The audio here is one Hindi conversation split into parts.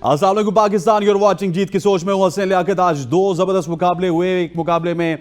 अस्सलाम वालेकुम पाकिस्तान, यूर वाचिंग जीत की सोच में हूं हसन लियाकत। आज दो जबरदस्त मुकाबले हुए। एक मुकाबले में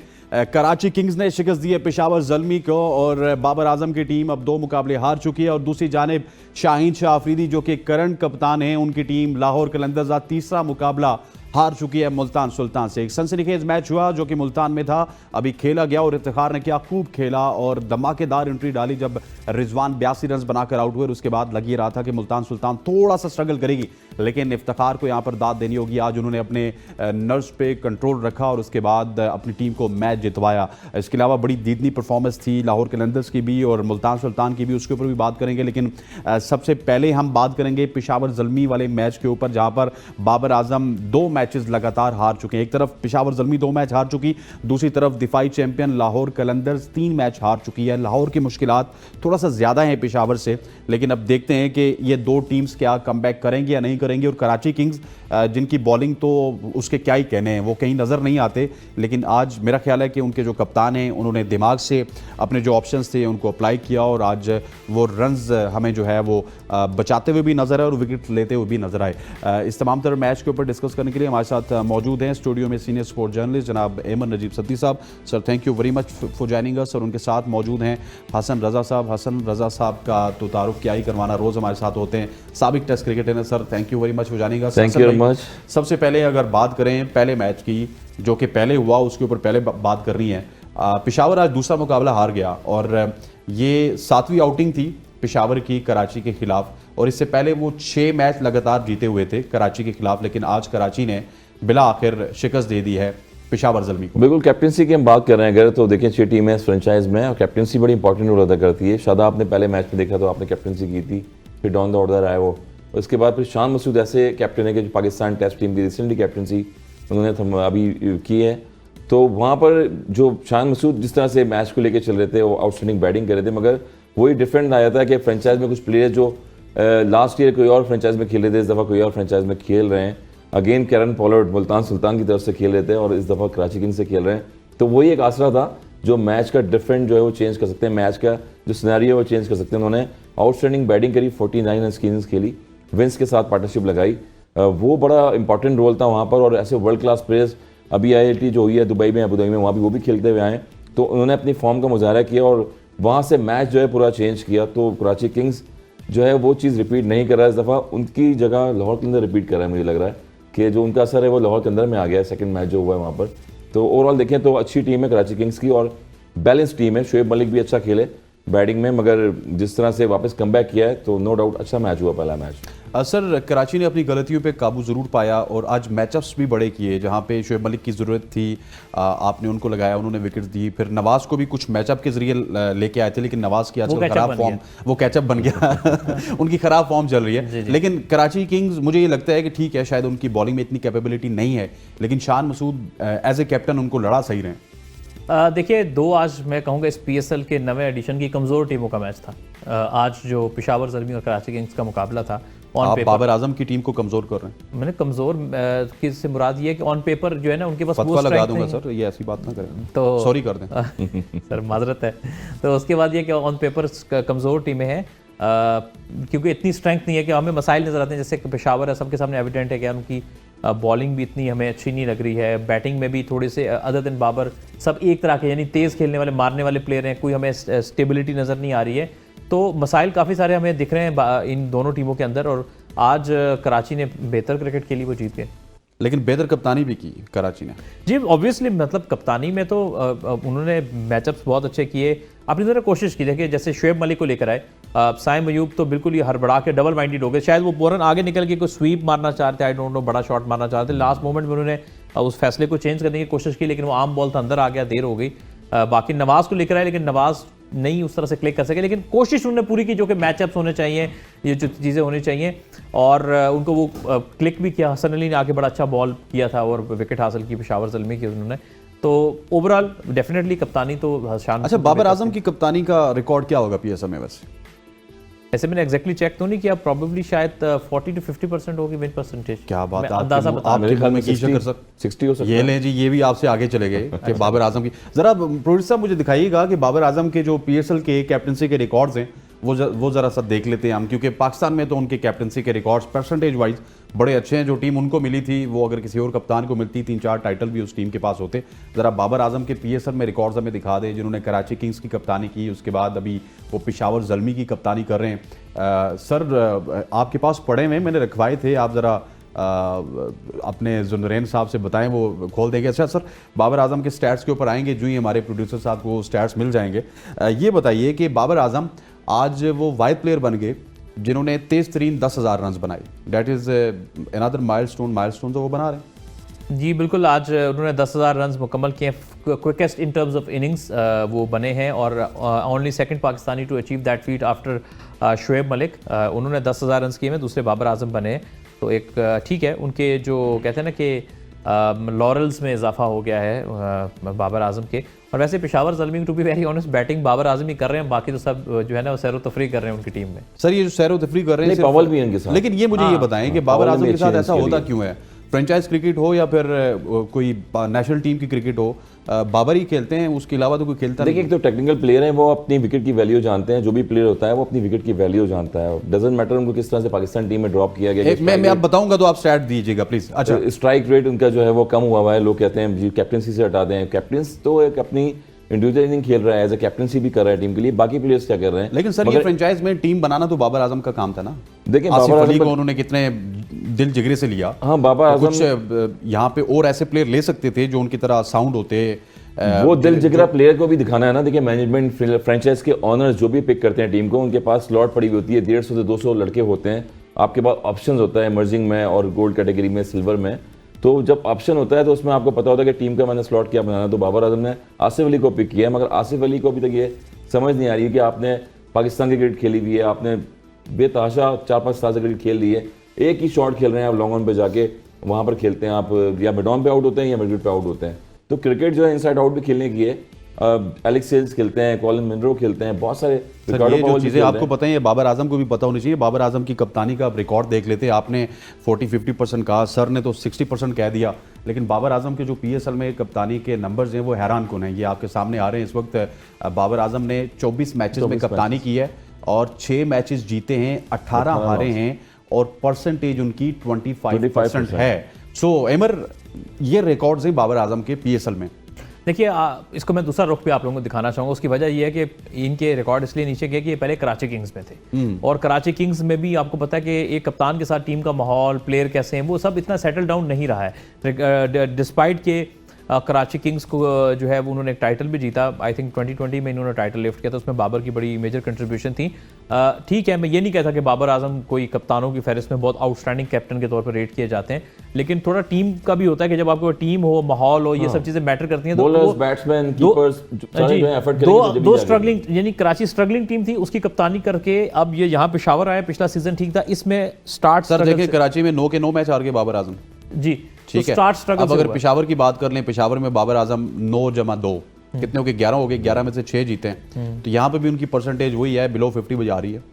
कराची किंग्स ने शिकस्त दी है पेशावर ज़ल्मी को और बाबर आजम की टीम अब दो मुकाबले हार चुकी है। और दूसरी जानिब शाहीन शाह अफरीदी जो कि करंट कप्तान हैं, उनकी टीम लाहौर कलंदर्स तीसरा मुकाबला हार चुकी है मुल्तान सुल्तान से। एक सनसनीखेज मैच हुआ जो कि मुल्तान में था, अभी खेला गया और इफ्तिखार ने क्या खूब खेला और धमाकेदार एंट्री डाली जब रिजवान 82 रन बनाकर आउट हुए। और उसके बाद लग ही रहा था कि मुल्तान सुल्तान थोड़ा सा स्ट्रगल करेगी, लेकिन इफ्तिखार को यहाँ पर दाद देनी होगी। आज उन्होंने अपने नर्व्स पे कंट्रोल रखा और उसके बाद अपनी टीम को मैच जितवाया। इसके अलावा बड़ी दीदनी परफॉर्मेंस थी लाहौर कलंदर्स की भी और मुल्तान सुल्तान की भी, उसके ऊपर भी बात करेंगे। लेकिन सबसे पहले हम बात करेंगे पेशावर ज़ल्मी वाले मैच के ऊपर, जहाँ पर बाबर आजम दो मैचेस लगातार हार चुके हैं। एक तरफ पेशावर ज़ल्मी 2 मैच हार चुकी, दूसरी तरफ दिफाई चैंपियन लाहौर कलंदर्स 3 मैच हार चुकी है। लाहौर की मुश्किलात थोड़ा सा ज़्यादा हैं पेशावर से, लेकिन अब देखते हैं कि ये दो टीम्स क्या कमबैक करेंगे या नहीं करेंगे। और कराची किंग्स जिनकी बॉलिंग तो उसके क्या ही कहने हैं, वो कहीं नज़र नहीं आते, लेकिन आज मेरा ख्याल है कि उनके जो कप्तान हैं उन्होंने दिमाग से अपने जो ऑप्शंस थे उनको अप्लाई किया और आज वो रन्स हमें जो है वो बचाते हुए भी नज़र आए और विकेट लेते हुए भी नज़र आए। इस तमाम तरह मैच के ऊपर डिस्कस करने के लिए हमारे साथ मौजूद हैं स्टूडियो में सीनियर स्पोर्ट जर्नलिस्ट जनाब एमन नजीब सद्दी साहब। Sir thank you very much for joining us. और उनके साथ मौजूद हैं हसन रज़ा साहब। हसन रज़ा साहब का तो तारुफ क्या ही करवाना, रोज़ हमारे साथ होते हैं, साबिक टेस्ट क्रिकेटर हैं। Sir thank you very much for joining us. Thank you very much. सबसे पहले अगर बात करें पहले मैच की जो कि पहले हुआ, उसके ऊपर पहले बात करनी है। पेशावर आज दूसरा मुकाबला हार गया और ये 7वीं आउटिंग थी पेशावर की कराची के खिलाफ, और इससे पहले वो 6 मैच लगातार जीते हुए थे कराची के खिलाफ, लेकिन आज कराची ने बिला आखिर शिकस्त दे दी है पेशावर ज़ल्मी को। बिल्कुल, कैप्टनसी की हम बात कर रहे हैं अगर, तो देखिए 6 टीमें इस फ्रेंचाइज में और कैप्टनसी बड़ी इंपॉर्टेंट रोल अदा करती है। शादा आपने पहले मैच में देखा तो आपने कैप्टनसी की थी, फिर डाउन द ऑर्डर आए वो, उसके बाद फिर शान मसूद ऐसे कैप्टन है कि जो पाकिस्तान टेस्ट टीम की रिसेंटली कैप्टनसी उन्होंने अभी की है। तो वहाँ पर जो शान मसूद जिस तरह से मैच को लेकर चल रहे थे, वो आउटस्टैंडिंग बैटिंग कर रहे थे, मगर वही डिफरेंट आया था कि फ्रेंचाइज में कुछ प्लेयर जो लास्ट ईयर कोई और फ्रेंचाइज में खेल रहे थे, इस दफ़ा कोई और फ्रेंचाइज में खेल रहे हैं। Again Kieron Pollard Multan Sultan की तरफ से खेल रहे थे और इस दफ़ा कराची किंग्स से खेल रहे हैं। तो वही एक आसरा था जो मैच का डिफरेंट जो है वो चेंज कर सकते हैं, मैच का जो सिनेरियो है वो चेंज कर सकते हैं। उन्होंने आउटस्टैंडिंग बैटिंग करी, 49 रन की इनिंग्स खेली, विंस के साथ पार्टनरशिप लगाई, वो बड़ा इंपॉर्टेंट रोल था वहाँ पर। और ऐसे वर्ल्ड क्लास प्लेयर्स अभी IIT जो हुई है दुबई में, अबूधाबी में, वहाँ भी वो भी खेलते हुए आए, तो उन्होंने अपनी फॉर्म का मुजाहरा किया और वहाँ से मैच जो है पूरा चेंज किया। तो कराची किंग्स जो है वो चीज़ रिपीट नहीं कर रहा है इस दफ़ा, उनकी जगह लाहौर के अंदर रिपीट कर रहा है। मुझे लग रहा है कि जो उनका असर है वो लाहौर के अंदर में आ गया है सेकंड मैच जो हुआ है वहाँ पर। तो ओवरऑल देखें तो अच्छी टीम है कराची किंग्स की और बैलेंस टीम है। शोएब मलिक भी अच्छा खेले बैटिंग में, मगर जिस तरह से वापस कमबैक किया है तो नो डाउट अच्छा मैच हुआ पहला मैच। सर कराची ने अपनी गलतियों पे काबू ज़रूर पाया और आज मैचअप्स भी बड़े किए, जहाँ पे शोएब मलिक की ज़रूरत थी आपने उनको लगाया, उन्होंने विकेट दी। फिर नवाज़ को भी कुछ मैचअप के जरिए लेके आए थे, लेकिन नवाज़ की आजकल ख़राब फॉर्म, वो कैचअप बन गया उनकी ख़राब फॉर्म चल रही है। लेकिन कराची किंग्स मुझे ये लगता है कि ठीक है, शायद उनकी बॉलिंग में इतनी कैपेबिलिटी नहीं है, लेकिन Shan Masood as a captain उनको लड़ा सही रहे। देखिए आज मैं कहूँगा इस PSL के नवे एडिशन की कमज़ोर टीमों का मैच था। आज जो पेशावर ज़ल्मी और कराची किंग्स का मुकाबला था, आप बाबर आजम की टीम को कमज़ोर कर रहे हैं। मैंने कमज़ोर किससे मुराद ये है कि ऑन पेपर जो है ना उनके पास फतवा लगा दूंगा सर, ये ऐसी बात ना करें, तो सॉरी कर दें सर माजरत है। तो उसके बाद ये कि ऑन पेपर कमज़ोर टीमें हैं क्योंकि इतनी स्ट्रेंथ नहीं है कि हमें मसाइल नज़र आते हैं। जैसे पेशावर है, सबके सामने एविडेंट है कि उनकी बॉलिंग भी इतनी हमें अच्छी नहीं लग रही है, बैटिंग में भी थोड़े से अदर दिन बाबर सब एक तरह के यानी तेज़ खेलने वाले मारने वाले प्लेयर हैं, कोई हमें स्टेबिलिटी नज़र नहीं आ रही है। तो मसाइल काफ़ी सारे हमें दिख रहे हैं इन दोनों टीमों के अंदर और आज कराची ने बेहतर क्रिकेट खेली, वो जीत गए। लेकिन बेहतर कप्तानी भी की कराची ने जी, ऑब्वियसली मतलब कप्तानी में तो उन्होंने मैचअप्स बहुत अच्छे किए, अपनी तरह कोशिश की। देखिए जैसे शोएब मलिक को लेकर आए, साइम अयूब तो बिल्कुल ही हड़बड़ा के डबल माइंडेड हो गए। शायद वो बोरन आगे निकल के कोई स्वीप मारना चाहते, आई डोंट नो, बड़ा शॉट मारना चाहते, लास्ट मोमेंट में उन्होंने उस फैसले को चेंज करने की कोशिश की, लेकिन वो आम बॉल था, अंदर आ गया, देर हो गई। बाकी नवाज़ को लेकर आए, लेकिन नवाज़ नहीं उस तरह से क्लिक कर सके, लेकिन कोशिश उन्होंने पूरी की जो कि मैचअप्स होने चाहिए, ये जो चीज़ें होनी चाहिए, और उनको वो क्लिक भी किया। हसन अली ने आके बड़ा अच्छा बॉल किया था और विकेट हासिल की पेशावर ज़ल्मी की उन्होंने। तो ओवरऑल डेफिनेटली कप्तानी तो शान। अच्छा, बाबर आजम की कप्तानी का रिकॉर्ड क्या होगा PSL में? वैसे ऐसे मैंने एग्जैक्टली चेक तो नहीं किया, प्रॉब्ली शायद 40 to 50% होगी विन परसेंटेज। क्या बात है, अंदाजा बता आपके मुंह में कीजिए कर सकते 60 हो सकता है। ये लें जी, ये भी आपसे आगे चले गए कि बाबर आजम की। जरा प्रोड्यूसर साहब मुझे दिखाइएगा कि बाबर आजम के जो PSL के कैप्टनसी के रिकॉर्ड्स हैं वो ज़रा सा देख लेते हैं हम, क्योंकि पाकिस्तान में तो उनके कैप्टनसी के रिकॉर्ड्स परसेंटेज वाइज बड़े अच्छे हैं। जो टीम उनको मिली थी वो अगर किसी और कप्तान को मिलती 3-4 टाइटल भी उस टीम के पास होते। ज़रा बाबर आजम के PSL में रिकॉर्ड्स हमें दिखा दें, जिन्होंने कराची किंग्स की कप्तानी की, उसके बाद अभी वो पेशावर ज़ल्मी की कप्तानी कर रहे हैं। सर आपके पास पड़े हुए मैंने रखवाए थे, आप ज़रा अपने जुनरेन साहब से बताएं, वो खोल देंगे। अच्छा सर, बाबर आजम के स्टैट्स के ऊपर आएंगे जो ही हमारे प्रोड्यूसर साहब को स्टैट्स मिल जाएंगे। ये बताइए कि बाबर आजम आज वो वाइड प्लेयर बन गए जिन्होंने तेज तरीन 10,000 रन बनाए। डेट इज़ अनदर माइलस्टोन तो वो बना रहे हैं। जी बिल्कुल, आज उन्होंने 10,000 रन मुकम्मल किए, quickest in terms of innings वो बने हैं और only second Pakistani to achieve that feat after Shoaib Malik. उन्होंने 10,000 रन किए में दूसरे बाबर आजम बने हैं। तो एक ठीक है, उनके जो कहते हैं ना कि लॉरल्स में इजाफा हो गया है बाबर आजम के। और वैसे Peshawar Zalmi to be very honest batting Babar Azam ही कर रहे हैं, बाकी तो सब जो है ना वो सैर व तफरी कर रहे हैं उनकी टीम में। सर ये जो सैर व तफरी कर रहे हैं पवल भी इनके साथ, लेकिन ये मुझे ये बताएं कि बाबर आजम के साथ ऐसा होता क्यों है? फ्रेंचाइज क्रिकेट हो या फिर कोई नेशनल टीम की क्रिकेट हो, बाबर ही खेलते हैं, उसके अलावा तो कोई खेलता नहीं। देखिए, एक तो टेक्निकल प्लेयर है, वो अपनी विकेट की वैल्यू जानते हैं। जो भी प्लेयर होता है वो अपनी विकेट की वैल्यू जानता है। डजंट मैटर उनको किस तरह से पाकिस्तान टीम में ड्रॉप किया गया। मैं आप बताऊंगा तो आप स्टैट दीजिएगा प्लीज। अच्छा, स्ट्राइक रेट उनका जो है वो कम हुआ है। लोग कहते हैं कैप्टनसी से हटा दें। कैप्टन तो एक अपनी इंडिविजुअल इनिंग खेल रहा है, एज ए कैप्टनसी भी कर रहा है टीम के लिए। बाकी प्लेयर्स क्या कर रहे हैं? लेकिन सर ये फ्रेंचाइज में टीम बनाना तो बाबर आजम का काम था ना। देखिए, आसिफ अली को उन्होंने कितने दिल जिगरे से लिया। हाँ, बाबर आजम कुछ यहाँ पे और ऐसे प्लेयर ले सकते थे जो उनकी तरह साउंड होते। वो दिल जिगरा प्लेयर को भी दिखाना है ना। देखिए, मैनेजमेंट फ्रेंचाइज के ऑनर्स जो भी पिक करते हैं टीम को, उनके पास स्लॉट पड़ी हुई होती है। 150 से 200 लड़के होते हैं। आपके पास ऑप्शन होता है इमर्जिंग में और गोल्ड कैटेगरी में, सिल्वर में। तो जब ऑप्शन होता है तो उसमें आपको पता होता है कि टीम का मैंने स्लॉट क्या बनाना है। तो बाबर आजम ने आसिफ अली को पिक किया, मगर आसिफ अली को अभी तक ये समझ नहीं आ रही है कि आपने पाकिस्तान की क्रिकेट खेली हुई है, आपने बेतहाशा 4-5 साल से क्रिकेट खेल ली है, एक ही शॉट खेल रहे हैं आप, लॉन्ग ऑन पे जाके वहाँ पर खेलते हैं आप, या मिड ऑन पे आउट होते हैं या मिड विकेट पे आउट होते हैं। तो क्रिकेट जो है इनसाइड आउट भी खेलने की है। एलेक्स सेल्स खेलते हैं, कॉलिन मिनरो खेलते हैं, बहुत सारे चीज़ें आपको पता है, ये बाबर आजम को भी पता होनी चाहिए। बाबर आजम की कप्तानी का आप रिकॉर्ड देख लेते हैं। आपने 40-50% कहा, सर ने तो 60% कह दिया, लेकिन बाबर आजम के जो PSL में कप्तानी के नंबर्स हैं वो हैरान कुन हैं। ये आपके सामने आ रहे हैं इस वक्त। बाबर आजम ने 24 मैचेस में कप्तानी की है और 6 मैचेस जीते हैं, 18 हारे हैं और परसेंटेज उनकी 25% है। सो एमर, ये रिकॉर्ड्स हैं बाबर आजम के PSL में। देखिए, इसको मैं दूसरा रुख भी आप लोगों को दिखाना चाहूँगा। उसकी वजह यह है कि इनके रिकॉर्ड इसलिए नीचे गए कि ये पहले कराची किंग्स में थे और कराची किंग्स में भी आपको पता है कि एक कप्तान के साथ टीम का माहौल, प्लेयर कैसे हैं, वो सब इतना सेटल डाउन नहीं रहा है। डिस्पाइट के कराची किंग्स को जो है वो उन्होंने एक टाइटल भी जीता। आई थिंक 2020 में इन्होंने टाइटल लिफ्ट किया था, उसमें बाबर की बड़ी मेजर कंट्रीब्यूशन थी। ठीक है, मैं ये नहीं कहता कि बाबर आजम कोई कप्तानों की फहरिस्त में बहुत आउटस्टैंडिंग कैप्टन के तौर पर रेट किए जाते हैं, लेकिन थोड़ा टीम का भी होता है कि जब आपको टीम हो, माहौल हो, ये सब चीज़ें मैटर करती हैं। बॉलर्स, बैट्समैन, कीपर्स, दो स्ट्रगलिंग, यानी कराची स्ट्रगलिंग टीम थी, उसकी कप्तानी करके अब ये यहाँ पेशावर आया। पिछला सीजन ठीक था, इसमें स्टार्ट सर देखिए कराची में 9 के 9 मैच हार गए बाबर आजम। जी ठीक है। अब अगर पेशावर की बात कर लें, पेशावर में बाबर आजम 9+2 कितने हो गए? 11 हो गए। 11 में से 6 जीते हैं। तो यहाँ पे भी उनकी परसेंटेज वही है, बिलो 50 बजा रही है।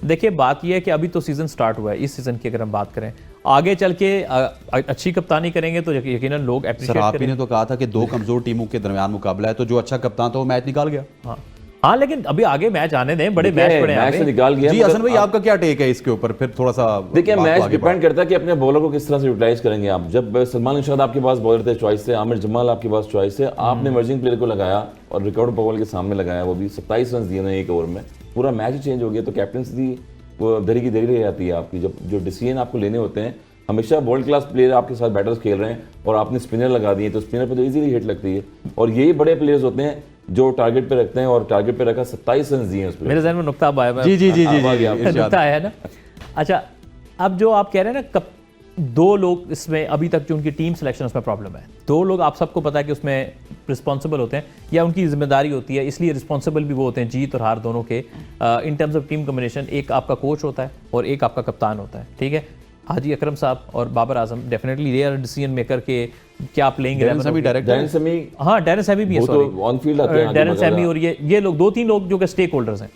देखिए, बात यह है कि अभी तो सीजन स्टार्ट हुआ है। इस सीजन की अगर हम बात करें, आगे चल के अच्छी कप्तानी करेंगे तो यकीनन लोग एप्रिशिएट करेंगे। सर, आपने तो कहा था कि 2 कमजोर टीमों के दरमियान मुकाबला है, तो जो अच्छा कप्तान था वो मैच निकाल गया। हाँ, लेकिन अभी आगे मैच आने दें, बड़े मैच पड़े हैं। मैच निकाल गया। जी हसन भाई, आपका क्या टेक है इसके ऊपर? फिर थोड़ा सा देखिए, मैच डिपेंड करता है कि अपने बॉलर को किस तरह से यूटिलाइज करेंगे आप। जब सलमान इरशाद आपके पास बॉलर थे, चॉइस थे, आमिर जमाल आपके पास चॉइस है, आपने इमर्जिंग प्लेयर को लगाया और रिकॉर्ड पवल के सामने लगाया, वो भी 27 रन दिए ना एक ओवर में, पूरा मैच ही चेंज हो गया। तो कैप्टनसी वो दरी की दरी रह जाती है आपकी। जब जो डिसीजन आपको लेने होते हैं, हमेशा वर्ल्ड क्लास प्लेयर आपके साथ बैटर्स खेल रहे हैं और आपने स्पिनर लगा दिए, तो स्पिनर पे तो इजीली हिट लगती है। और यही बड़े प्लेयर्स होते हैं जो टारगेट पे रखते हैं, और टारगेट पे रखा 27 रन दिए उसमें। मेरे ज़हन में नुक्ता आया है। जी नुक्ता आया है ना। अच्छा, अब जो आप कह रहे हैं ना, कब 2 लोग इसमें अभी तक जो उनकी टीम सिलेक्शन उसमें प्रॉब्लम है। 2 लोग आप सबको पता है कि उसमें रिस्पॉन्सिबल होते हैं या उनकी जिम्मेदारी होती है, इसलिए रिस्पॉन्सिबल भी वो होते हैं, जीत और हार दोनों के इन टर्म्स ऑफ टीम कॉम्बिनेशन। एक आपका कोच होता है और एक आपका कप्तान होता है। ठीक है, हाजी अकरम साहब और Babar Azam definitely they are decision maker के क्या प्लेइंग 11 डैरेन सैमी भी है, सॉरी ऑन फील्ड आते हैं, डैरेन सैमी और ये लोग 2-3 लोग जो कि स्टेक होल्डर्स हैं,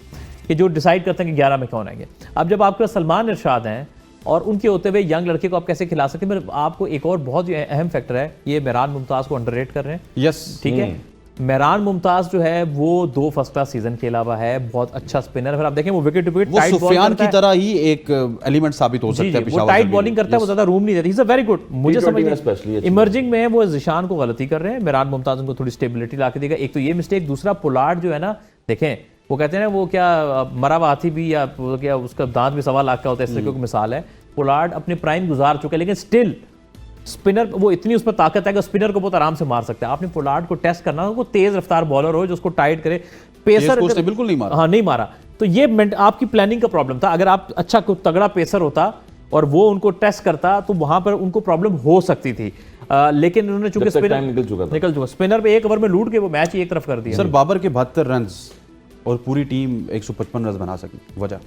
कि जो डिसाइड करते हैं कि 11 में कौन आएंगे। अब जब आपके सलमान इरशाद हैं और उनके होते हुए यंग लड़के को आप कैसे खिला सकते हैं? आपको एक और बहुत अहम फैक्टर है, ये मेहरान मुमताज़ को अंडररेट कर रहे हैं। यस, ठीक है, मेहरान मुमताज जो है वो 2 फर्स्ट क्लास सीजन के अलावा है, बहुत अच्छा स्पिनर। फिर आप देखें वो विकेट टू विकेट वो टाइट बॉल सुफियान करता की है। तरह ही एक एलिमेंट साबित हो जी सकता जी, है वो पेशावर टाइट जल्मी बॉलिंग में। करता है, वो ज्यादा रूम नहीं देता। He is a very good, मुझे T20 समझ में especially अच्छी इमर्जिंग में वो जिशान को गलती कर रहे हैं। मेहरान मुमताज उनको थोड़ी स्टेबिलिटी ला के देगा। एक तो ये मिस्टेक, दूसरा पोलार्ड जो है ना, देखें वो कहते हैं ना वो क्या मरा हुआ हाथी भी, या वो क्या उसका दांत भी 1.25 लाख का होता है, इस तरीके की मिसाल है। पोलार्ड अपने प्राइम गुजार चुके हैं, लेकिन स्टिल स्पिनर वो इतनी उस पर ताकत है कि स्पिनर को बहुत आराम से मार सकता है। आपने पोलार्ड को टेस्ट करना, वो तेज रफ्तार बॉलर हो जो उसको टाइट करे। पेसर को उसने बिल्कुल नहीं मारा। हाँ नहीं मारा, तो ये आपकी प्लानिंग का प्रॉब्लम था। अगर आप अच्छा तगड़ा पेसर होता और वो उनको टेस्ट करता तो वहां पर उनको प्रॉब्लम हो सकती थी। लेकिन उन्होंने चूंकि जब तक time निकल चुका था। स्पिनर पे 1 ओवर में लूट के वो मैच ही एक तरफ कर दिया। सर बाबर के 72 रन और पूरी टीम 155 रन बना सकी, वजह?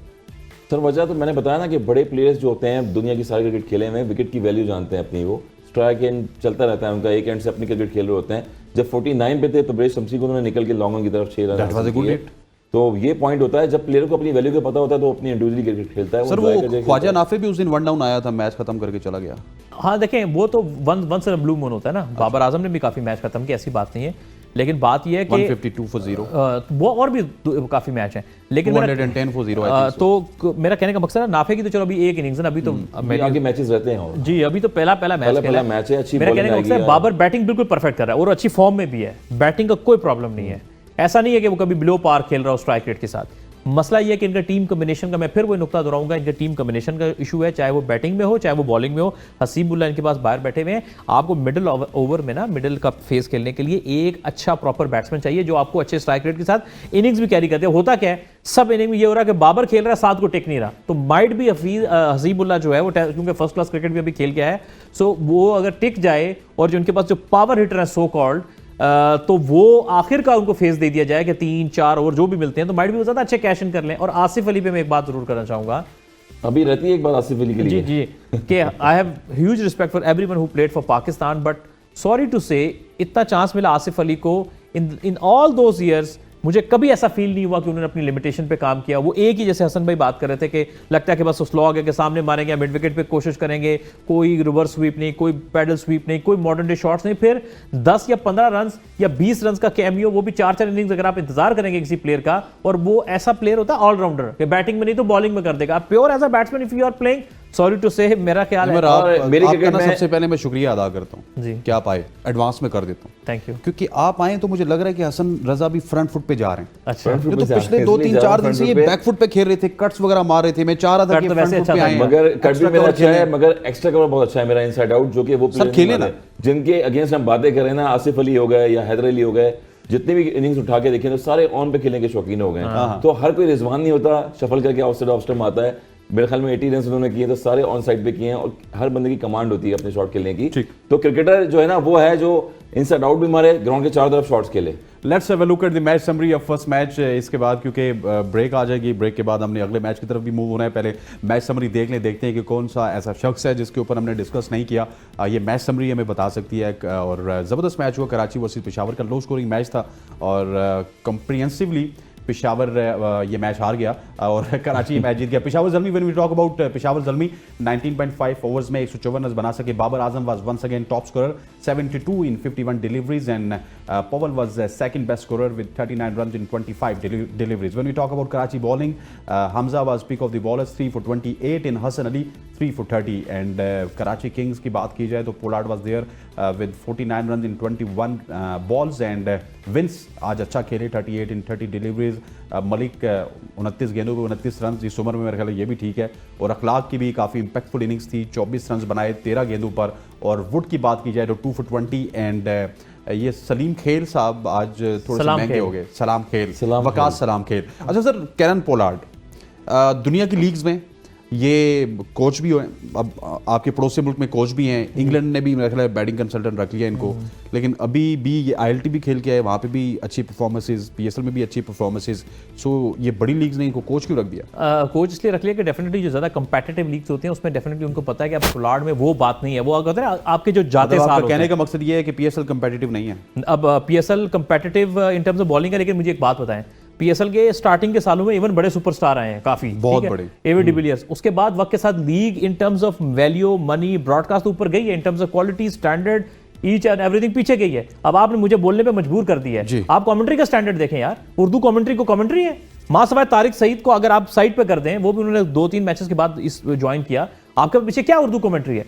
सर वजह तो मैंने बताया ना कि बड़े प्लेयर्स जो होते हैं दुनिया की सारी क्रिकेट खेले में विकेट की वैल्यू जानते हैं अपनी, वो स्ट्राइक एंड चलता रहता है उनका, एक एंड से अपनी क्रिकेट खेल रहे होते हैं। जब 49 पे थे तो ब्रेस शमसी को उन्होंने निकल के लॉन्ग ऑन की तरफ 6 run That was a good किए। hit. तो ये पॉइंट होता है जब प्लेयर को अपनी वैल्यू का पता होता है तो अपनी इंडिविजुअली क्रिकेट खेलता है। सर try वो करके ख्वाजा नाफे भी उस दिन 1 डाउन आया था, मैच खत्म करके चला गया। हाँ देखें वो तो वंस इन ब्लू मून होता है ना। बाबर आजम ने भी काफी मैच खत्म किया, ऐसी बात नहीं है। लेकिन बात यह है कि 152 for 0, वो और भी काफी मैच हैं, लेकिन मेरा 210 for 0 I think so. तो मेरा कहने का मकसद है नाफे की तो चलो अभी एक इनिंग्स है ना, अभी तो मेरे आगे मैचेस रहते हैं और जी अभी तो पहला मैच पहला खेला मैच है, अच्छी मेरा bowling कहने का मकसद आएगी है यार। बाबर बैटिंग बिल्कुल परफेक्ट कर रहा है और अच्छी फॉर्म में भी है, बैटिंग का कोई प्रॉब्लम नहीं है। ऐसा नहीं है कि वो कभी बिलो पार खेल रहा हो स्ट्राइक रेट के साथ। मसला ये है कि इनका टीम कॉम्बिनेशन का, मैं फिर वही नुकता दोहराऊंगा, इनका टीम कॉम्बिनेशन का इशू है, चाहे वो बैटिंग में हो चाहे वो बॉलिंग में हो। हसीबुल्ला इनके पास बाहर बैठे हुए हैं। आपको मिडिल ओवर में ना, मिडिल का फेस खेलने के लिए एक अच्छा प्रॉपर बैट्समैन चाहिए जो आपको अच्छे स्ट्राइक रेट के साथ इनिंग्स भी कैरी करते हैं। होता क्या है, सब इनिंग में ये हो रहा है कि बाबर खेल रहा है, 7 को टेक नहीं रहा, तो माइट भी हसीबुल्ला जो है वो क्योंकि फर्स्ट क्लास क्रिकेट भी अभी खेल के आया है, सो वो अगर टिक जाए और जो उनके पास जो पावर हिटर है सो कॉल्ड, तो वो आखिर का उनको फेस दे दिया जाए कि 3-4 ओवर जो भी मिलते हैं तो माइट भी वो ज्यादा अच्छे कैश इन कर लें। और आसिफ अली पे मैं एक बात जरूर करना चाहूंगा, अभी रहती है एक बात आसिफ अली के लिए। जी जी, कि I have huge respect for everyone who played for Pakistan, but sorry to say इतना चांस मिला आसिफ अली को इन ऑल दोज ईयर्स, मुझे कभी ऐसा फील नहीं हुआ कि उन्होंने अपनी लिमिटेशन पे काम किया। वो एक ही, जैसे हसन भाई बात कर रहे थे कि लगता है कि बस स्लॉग है कि सामने मारेंगे, मिड विकेट पे कोशिश करेंगे, कोई रिवर्स स्वीप नहीं, कोई पैडल स्वीप नहीं, कोई मॉडर्न डे शॉट्स नहीं, फिर 10 या 15 रन या 20 रन का कैमियो, वो भी 4-4 इनिंग्स अगर आप इंतजार करेंगे किसी प्लेयर का, और वो ऐसा प्लेयर होता है ऑलराउंडर कि बैटिंग में नहीं तो बॉलिंग में कर देगा। Pure as a batsman if you are playing, sorry to say, मेरा ख्याल है मेरी आपका क्रिकेट ना में सबसे पहले मैं शुक्रिया अदा करता हूँ जी। कि आप आए, एडवांस में कर देता हूँ, थैंक यू। क्योंकि आप आए तो मुझे लग रहा है कि हसन रजा भी फ्रंट फुट पे जा रहे हैं। अच्छा, Front foot ये पे तो जा पिछले रहे हैं, 2-3-4 दिन front से ये foot पे। बैक फुट पे खेल रहे थे, कट्स वगैरह मार रहे थे। मैं चाह रहा था कट कि तो फ्रंट वैसे फुट अच्छा पे था, आए हैं। मगर कट भी Extra मेरा cover अच्छा है, खेलें। मगर एक्स्ट्रा कवर बहुत अच्छा है मेरा इनसाइड आउट, जो कि वो सर, players खेले नहीं ना। मारे। जिनके अगेंस्ट हम बातें कर रहे हैं ना, आसिफ अली हो गए या हैदर अली हो गए, जितने भी इनिंग्स उठा के देखें तो सारे ऑन पे खेलने के शौकीन हो गए हैं। तो हर कोई रिजवान नहीं होता, शफल करके ऑफ साइड ऑफ स्टंप आता है। मेरे ख्याल में 80 रन उन्होंने किए तो सारे ऑन साइड पे किए हैं, और हर बंदे की कमांड होती है अपने शॉट खेलने की। ठीक। तो क्रिकेटर जो है ना वो है जो इनसाइड आउट भी मारे, ग्राउंड के चारों तरफ शॉट्स खेले। Let's have a look at the match summary of first match. इसके बाद क्योंकि ब्रेक आ जाएगी, ब्रेक के बाद हमने अगले मैच की तरफ भी मूव होना है। पहले मैच समरी देख लें, देखते हैं कि कौन सा ऐसा शख्स है जिसके ऊपर हमने डिस्कस नहीं किया। ये मैच समरी हमें बता सकती है। और ज़बरदस्त मैच हुआ, कराची वर्सेस पेशावर का लो स्कोरिंग मैच था, और कंप्रिहेंसिवली पेशावर ये मैच हार गया और कराची मैच जीत गया। Peshawar Zalmi, when we talk about Peshawar Zalmi, 19.5 overs में 154 रन बना सके। Babar Azam was once again top scorer, 72 in 51 deliveries, and Powell was second best scorer with 39 runs in 25 deliveries. When we talk about Karachi bowling, Hamza was pick of the bowlers, 3 for 28, and Hassan Ali 3 for 30. And Karachi Kings की बात की जाए तो Pollard was there with 49 runs in 21 balls, and Vince आज अच्छा खेले, 38 in 30 deliveries. मलिक 29 गेंदों पे 29 रन, इस उम्र में मेरे ख्याल ये भी ठीक है। और अखलाक की भी काफ़ी इंपैक्टफुल इनिंग्स थी, 24 रन बनाए 13 गेंदों पर। और वुड की बात की जाए तो 2 for 20, एंड ये सलीम खेल साहब आज थोड़े से महंगे हो गए। सलाम खेल, वकास सलाम खेल। अच्छा सर, कैरन पोलार्ड दुनिया की लीग्स में ये कोच भी हो, अब आपके पड़ोसी मुल्क में कोच भी हैं, इंग्लैंड ने भी मेरा ख्याल है बैटिंग कंसल्टेंट रख लिया इनको, लेकिन अभी भी ये ILT भी खेल के आए, वहाँ पे भी अच्छी परफॉर्मेंसेज, PSL में भी अच्छी परफॉर्मेंसेज। सो ये बड़ी लीग्स ने इनको कोच क्यों रख दिया? कोच इसलिए रख लिया कि डेफिनेटली जो ज़्यादा कंपेटिटिव लीग्स होती हैं उसमें डेफिनेटली उनको पता है कि आप पोलार्ड में वो बात नहीं है। वो कहते हैं आपके जो जाते मतलब साल आपका होते कहने हैं। का मकसद ये है कि PSL कंपेटिटिव नहीं है। अब PSL competitive in terms of bowling है, लेकिन मुझे एक बात बताएं, PSL के स्टार्टिंग के सालों में इवन बड़े सुपरस्टार आए हैं काफी, बहुत ठीक है? बड़े। एवी डिविलियर्स, उसके बाद वक्त के साथ league in terms of value, money, broadcast ऊपर गई है, इन terms of quality, standard, each and everything पीछे गई है। अब आपने मुझे बोलने पे मजबूर कर दिया जी। है। आप कमेंट्री का स्टैंडर्ड देखें यार, उर्दू कमेंट्री को कमेंट्री है। मासवाए तारिक सईद को अगर आप साइड पे कर दें, वो भी उन्होंने 2-3 मैचेस के बाद इस ज्वाइन किया, आपके पीछे क्या उर्दू कमेंट्री है?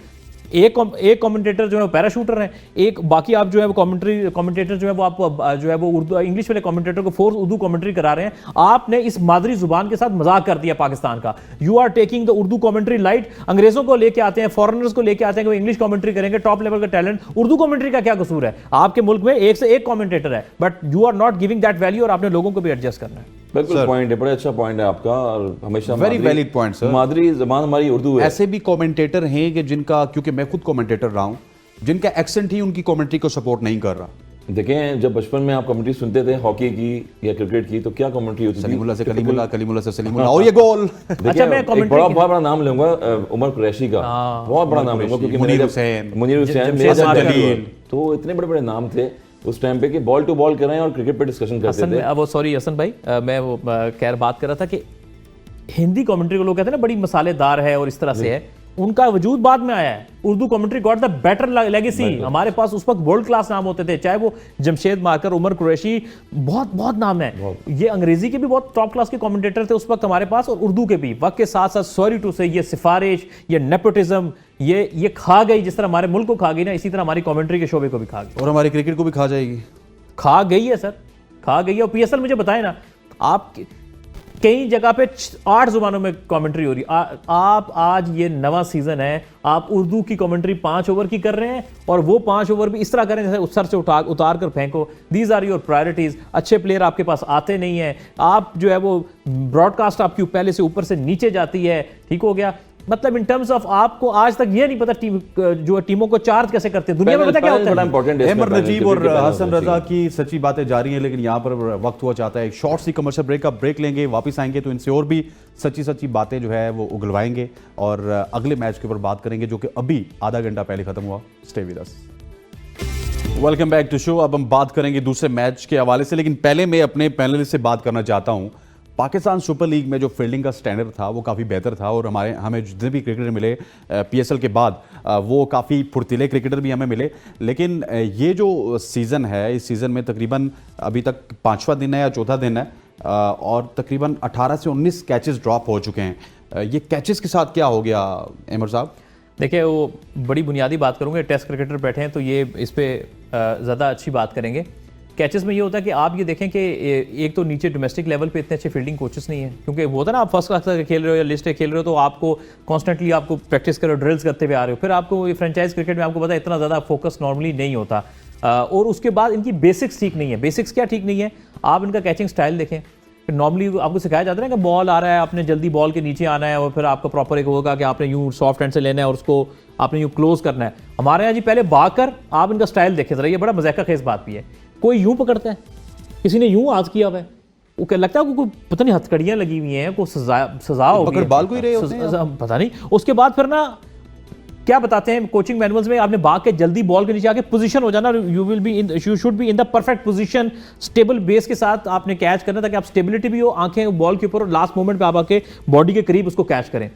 एक कमेंटेटर जो है वो पैराशूटर है, एक बाकी आप जो है वो कमेंटेटर जो है वो आप जो है वो उर्दू इंग्लिश वाले कमेंटेटर को फोर्स उर्दू कमेंट्री करा रहे हैं। आपने इस मादरी जुबान के साथ मजाक कर दिया पाकिस्तान का। You are taking the Urdu commentary light. अंग्रेजों को लेके आते हैं, फॉरेनर्स को लेके आते हैं कि वो इंग्लिश कमेंट्री करेंगे, टॉप लेवल का टैलेंट। उर्दू कमेंट्री का क्या कसूर है? आपके मुल्क में एक से एक कमेंटेटर है, but you are not giving that value, और आपने लोगों को भी एडजस्ट करना है। बिल्कुल पॉइंट है, बड़ा अच्छा पॉइंट है आपका, और हमेशा Very valid point, sir. मादरी जबान हमारी उर्दू है। ऐसे भी कमेंटेटर हैं कि जिनका, क्योंकि मैं खुद कमेंटेटर रहा हूं, जिनका एक्सेंट ही उनकी कमेंट्री को सपोर्ट नहीं कर रहा। देखें, जब बचपन में आप कमेंट्री सुनते थे हॉकी की या क्रिकेट की, तो क्या कमेंट्री होती थी? सलीमुल्लाह से कलीमुल्लाह, कलीमुल्लाह से सलीमुल्लाह, और ये गोल। अच्छा, मैं एक commentary बहुत की- बड़ा नाम लूंगा, उमर कुरैशी का। बहुत बड़ा नाम लूंगा, क्योंकि मुनीर मैंने हुसैन, मुनीर हुसैन, जमशेद मेजर मार्कर, जलील, तो इतने बड़े बड़े नाम थे उस टाइम पे कि बॉल टू बॉल कर रहे हैं और क्रिकेट पे डिस्कशन करते हसन थे। वो सॉरी हसन भाई, मैं वो खैर बात कर रहा था कि हिंदी कमेंट्री को लोग कहते हैं ना बड़ी मसालेदार है और इस तरह से है, उनका वजूद बाद में आया है। Urdu commentary got the better legacy. हमारे पास उस वक्त वर्ल्ड क्लास नाम होते थे, चाहे वो जमशेद मार्कर, उमर कुरैशी, बहुत बहुत नाम है। ये अंग्रेजी के भी बहुत टॉप क्लास के कमेंटेटर थे उस वक्त हमारे पास, और उर्दू के भी। वक्त के साथ साथ सॉरी टू से ये सिफारिश, ये नेपोटिज्म, ये खा गई। जिस तरह हमारे मुल्क को खा गई ना, इसी तरह हमारी कमेंट्री के शोबे को भी खा गई। और हमारी क्रिकेट को भी खा जाएगी। खा गई है सर, खा गई है। और पीएसएल मुझे बताए ना, आप कई जगह पे 8 जुबानों में कमेंट्री हो रही है। आप आज ये नवा सीजन है, आप उर्दू की कमेंट्री 5 ओवर की कर रहे हैं, और वो 5 ओवर भी इस तरह करें जैसे सर से उतार कर फेंको। These are your priorities. अच्छे प्लेयर आपके पास आते नहीं है, आप जो है वो ब्रॉडकास्ट आपकी पहले से ऊपर से नीचे जाती है। ठीक हो गया, मतलब इन टर्म्स ऑफ आपको आज तक ये नहीं पता जो टीमों को चार्ज कैसे करते हैं दुनिया में, पता क्या होता है? अहमद नजीब और हसन रजा की सच्ची बातें जारी हैं, लेकिन यहाँ पर वक्त हुआ चाहता है एक शॉर्ट सी कमर्शियल ब्रेक का। ब्रेक लेंगे, वापस आएंगे तो इनसे और भी सच्ची बातें जो है वो उगलवाएंगे, और अगले मैच के ऊपर बात करेंगे जो कि अभी आधा घंटा पहले खत्म हुआ। Stay with us. Welcome back to show. अब हम बात करेंगे दूसरे मैच के हवाले से, लेकिन पहले मैं अपने पैनलिस्ट से बात करना चाहता हूँ। पाकिस्तान सुपर लीग में जो फील्डिंग का स्टैंडर्ड था वो काफ़ी बेहतर था, और हमें जितने भी क्रिकेटर मिले पीएसएल के बाद वो काफ़ी फुर्तीले क्रिकेटर भी हमें मिले। लेकिन ये जो सीज़न है, इस सीज़न में तकरीबन अभी तक 5वां दिन है या चौथा दिन है, और तकरीबन 18 से 19 कैचेस ड्रॉप हो चुके हैं। ये कैचेस के साथ क्या हो गया अमर साहब? देखिए, वो बड़ी बुनियादी बात करूँगा। टेस्ट क्रिकेटर बैठे हैं तो ये इस पर ज़्यादा अच्छी बात करेंगे। कैचेस में ये होता है कि आप ये देखें कि एक तो नीचे डोमेस्टिक लेवल पे इतने अच्छे फील्डिंग कोचेस नहीं है, क्योंकि वो होता है ना, आप फर्स्ट क्लास का खेल रहे हो या लिस्ट खेल रहे हो तो आपको कॉन्स्टेंटली आपको प्रैक्टिस करो, ड्रिल्स करते हुए आ रहे हो। फिर आपको ये फ्रेंचाइज क्रिकेट में आपको पता है इतना ज़्यादा फोकस नॉर्मली नहीं होता, और उसके बाद इनकी बेसिक्स ठीक नहीं है। बेसिक्स क्या ठीक नहीं है? आप इनका कैचिंग स्टाइल देखें। नॉर्मली आपको सिखाया जाता है ना कि बॉल आ रहा है, आपने जल्दी बॉल के नीचे आना है, और फिर आपका प्रॉपर एक होगा कि आपने यूँ सॉफ्ट हैंड से लेना है और उसको आपने यूँ क्लोज करना है। हमारे यहाँ जी पहले भाग कर आप इनका स्टाइल देखें ज़रा, ये बड़ा मज़ाक़ खेज़ बात भी है। कोई यूँ पकड़ता है, किसी ने यूँ हाथ किया हुआ है, वो क्या लगता है आपको, कोई पता नहीं हथकड़ियाँ लगी हुई हैं, कोई सजा हो गई है, बाल को ही रहे होते हैं, पता नहीं। उसके बाद फिर ना क्या बताते हैं कोचिंग मैनुअल्स में, आपने भाग के जल्दी बॉल के नीचे आके पोजीशन हो जाना, you should be in the perfect position, stable base के साथ आपने कैच करना ताकि आप स्टेबिलिटी भी हो, आंखें बॉल के ऊपर, और लास्ट मोमेंट पे आप आके बॉडी के करीब उसको कैच करें।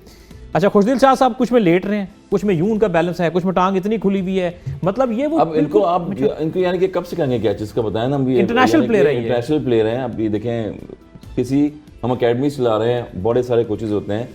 अच्छा, खुशदिल शाह साहब कुछ में लेट रहे हैं, कुछ में यूं उनका बैलेंस है, कुछ में टांग इतनी खुली हुई है, मतलब ये वो अब इनको यानी कि कब सिखाएंगे कैचेस का, बताएं ना। इंटरनेशनल प्लेयर है, इंटरनेशनल प्लेयर हैं। अभी देखें, किसी हम अकेडमी चला रहे हैं, बड़े सारे कोचेज होते हैं,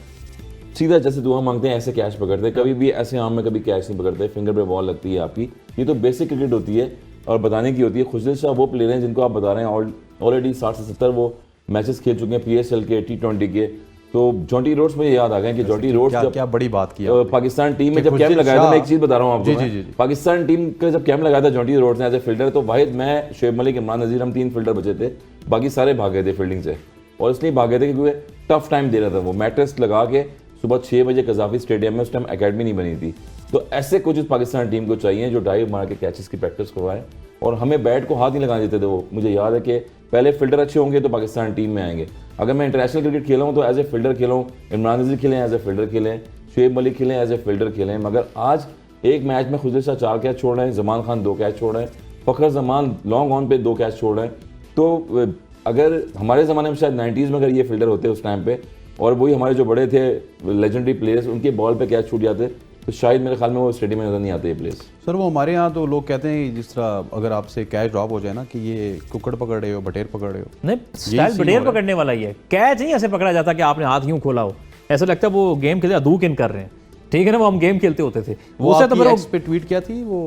सीधा जैसे दुआ मांगते हैं ऐसे कैच पकड़ते हैं, कभी भी ऐसे आम में कभी कैच नहीं पकड़ते, फिंगर पे बॉल लगती है आपकी। ये तो बेसिक क्रिकेट होती है और बताने की होती है। खुशदिल शाह वो प्लेयर हैं जिनको आप बता रहे हैं ऑलरेडी 60 से 70 वो मैचेस खेल चुके हैं पीएसएल के, T20 के। तो जॉन्टी रोड्स मुझे याद आ गए कि जॉन्टी रोड्स क्या बड़ी बात की पाकिस्तान टीम में जब कैंप लगाया था, मैं एक चीज बता रहा हूँ आपको, पाकिस्तान टीम का जब कैंप लगाया था जॉन्टी रोड्स ने एज ए फील्डर, तो वाहिद मैं, शुएब मलिक, इमरान नजीर, हम 3 फील्डर बचे थे, बाकी सारे भाग गए थे फील्डिंग से। और इसलिए भाग गए थे क्योंकि टफ टाइम दे रहा था वो, मैट्रेस लगा के सुबह 6 बजे कजाफी स्टेडियम में, उस टाइम एकेडमी नहीं बनी थी। तो ऐसे कोचेस पाकिस्तान टीम को चाहिए जो डाइव मार के कैचेस की प्रैक्टिस करवाएं, और हमें बैट को हाथ नहीं लगाने देते थे वो। मुझे याद है कि पहले फील्डर अच्छे होंगे तो पाकिस्तान टीम में आएंगे। अगर मैं इंटरनेशनल क्रिकेट खेला हूँ तो एज ए फील्डर खेला हूँ, इमरान नजीर खेलें एज ए फील्डर खेलें, शुएब मलिक खेलें एज ए फील्डर खेलें। मगर आज एक मैच में खुशदिल शाह 4 कैच छोड़ रहे हैं, जमान खान 2 कैच छोड़ रहे हैं, फखर जमान लॉन्ग ऑन पे 2 कैच छोड़ रहे हैं। तो अगर हमारे ज़माने में शायद 90s में अगर ये फील्डर होते उस टाइम पे, और वही हमारे जो बड़े थे लेजेंडरी प्लेयर्स, उनके बॉल पे कैच छूट जाते तो शायद मेरे ख्याल में वो स्टेडियम में नजर नहीं आते ये प्लेस। सर वो हमारे यहाँ तो लोग कहते हैं जिस तरह अगर आपसे कैच ड्रॉप हो जाए ना कि ये कुकड़ पकड़ रहे हो, बटेर पकड़ रहे हो। नहीं, स्टाइल बटेर पकड़ने वाला ही है, कैच नहीं ऐसे पकड़ा जाता कि आपने हाथ यूं खोला हो, ऐसा लगता है वो गेम खेलते अदूक इन कर रहे हैं, ठीक है ना, वो हम गेम खेलते होते थे। वो उससे तो आपकी मेरा एक्स पे ट्वीट किया थी वो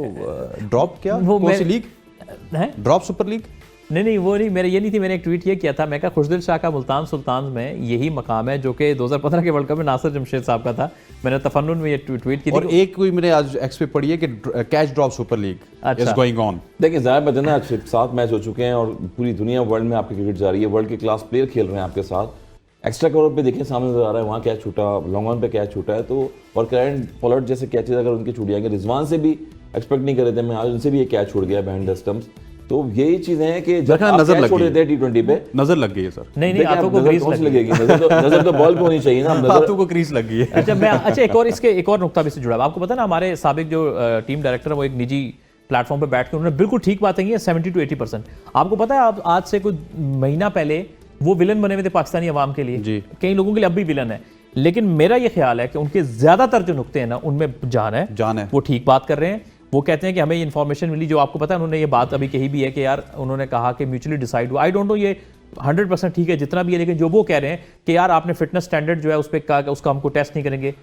ड्रॉप क्या वो कौन सी लीग, है ड्रॉप सुपर लीग? नहीं वो नहीं, मेरे ये नहीं थी, मैंने एक ट्वीट ये किया था, मैं कहा खुशदिल शाह का मुल्तान सुल्तान में यही मकाम है जो कि 2015 के वर्ल्ड कप में नासिर जमशेद साहब का था। मैंने तफन्नुन में ये ट्वीट की और थी। एक कोई मैंने आज एक्स पे पढ़ी है कि catch drop super league is going on. देखिए ज़ाहिर बात है ना, 7 मैच हो चुके हैं और पूरी दुनिया वर्ल्ड में आपकी क्रिकेट जा रही है, वर्ल्ड के क्लास प्लेयर खेल रहे हैं आपके साथ। एक्स्ट्रा कवर पे देखिए सामने नजर आ रहा है, वहाँ कैच छूटा, लॉन्ग ऑन पे कैच छूटा है, तो और करंट पोलर्ड जैसे कैचेज अगर उनके छूट जाएंगे, रिजवान से भी एक्सपेक्ट नहीं कर रहे थे, मैं आज उनसे भी एक कैच छूट गया बिहाइंड द स्टंप्स। तो यही चीजें हैं कि जब आप नजर कैच लग छोड़ गई देते हैं T20 पे, नजर लग गई है सर। नहीं देखिए, आंखों आप को नजर ग्रीस कौन सी लगी। लगेगी, नजर तो बॉल पे होनी चाहिए ना, नजर हाथों को क्रीज लग गई है। अच्छा एक और इसके एक और नुकता भी से जुड़ा है। आपको पता है ना, हमारे साबिक जो टीम डायरेक्टर है वो एक निजी प्लेटफॉर्म पे बैठ के उन्होंने बिल्कुल ठीक बातें की है, 70 to 80%। आपको पता है आप आज से कुछ महीना पहले वो विलन बने हुए थे पाकिस्तानी अवाम के लिए, जी। कई लोगों के लिए अब भी विलन है, लेकिन मेरा ये ख्याल है कि उनके ज्यादातर जो नुकते हैं ना उनमें जान है, वो ठीक बात कर रहे हैं। वो कहते हैं कि हमें ये इन्फॉर्मेशन मिली, जो आपको पता है उन्होंने ये बात अभी कही भी है कि यार उन्होंने कहा कि म्यूचुअली डिसाइड हुआ। आई डोंट नो ये 100% ठीक है जितना भी है, लेकिन जो वो कह रहे हैं कि यार आपने फिटनेस स्टैंडर्ड जो है उस पर कहा कि उसका हमको टेस्ट नहीं करेंगे,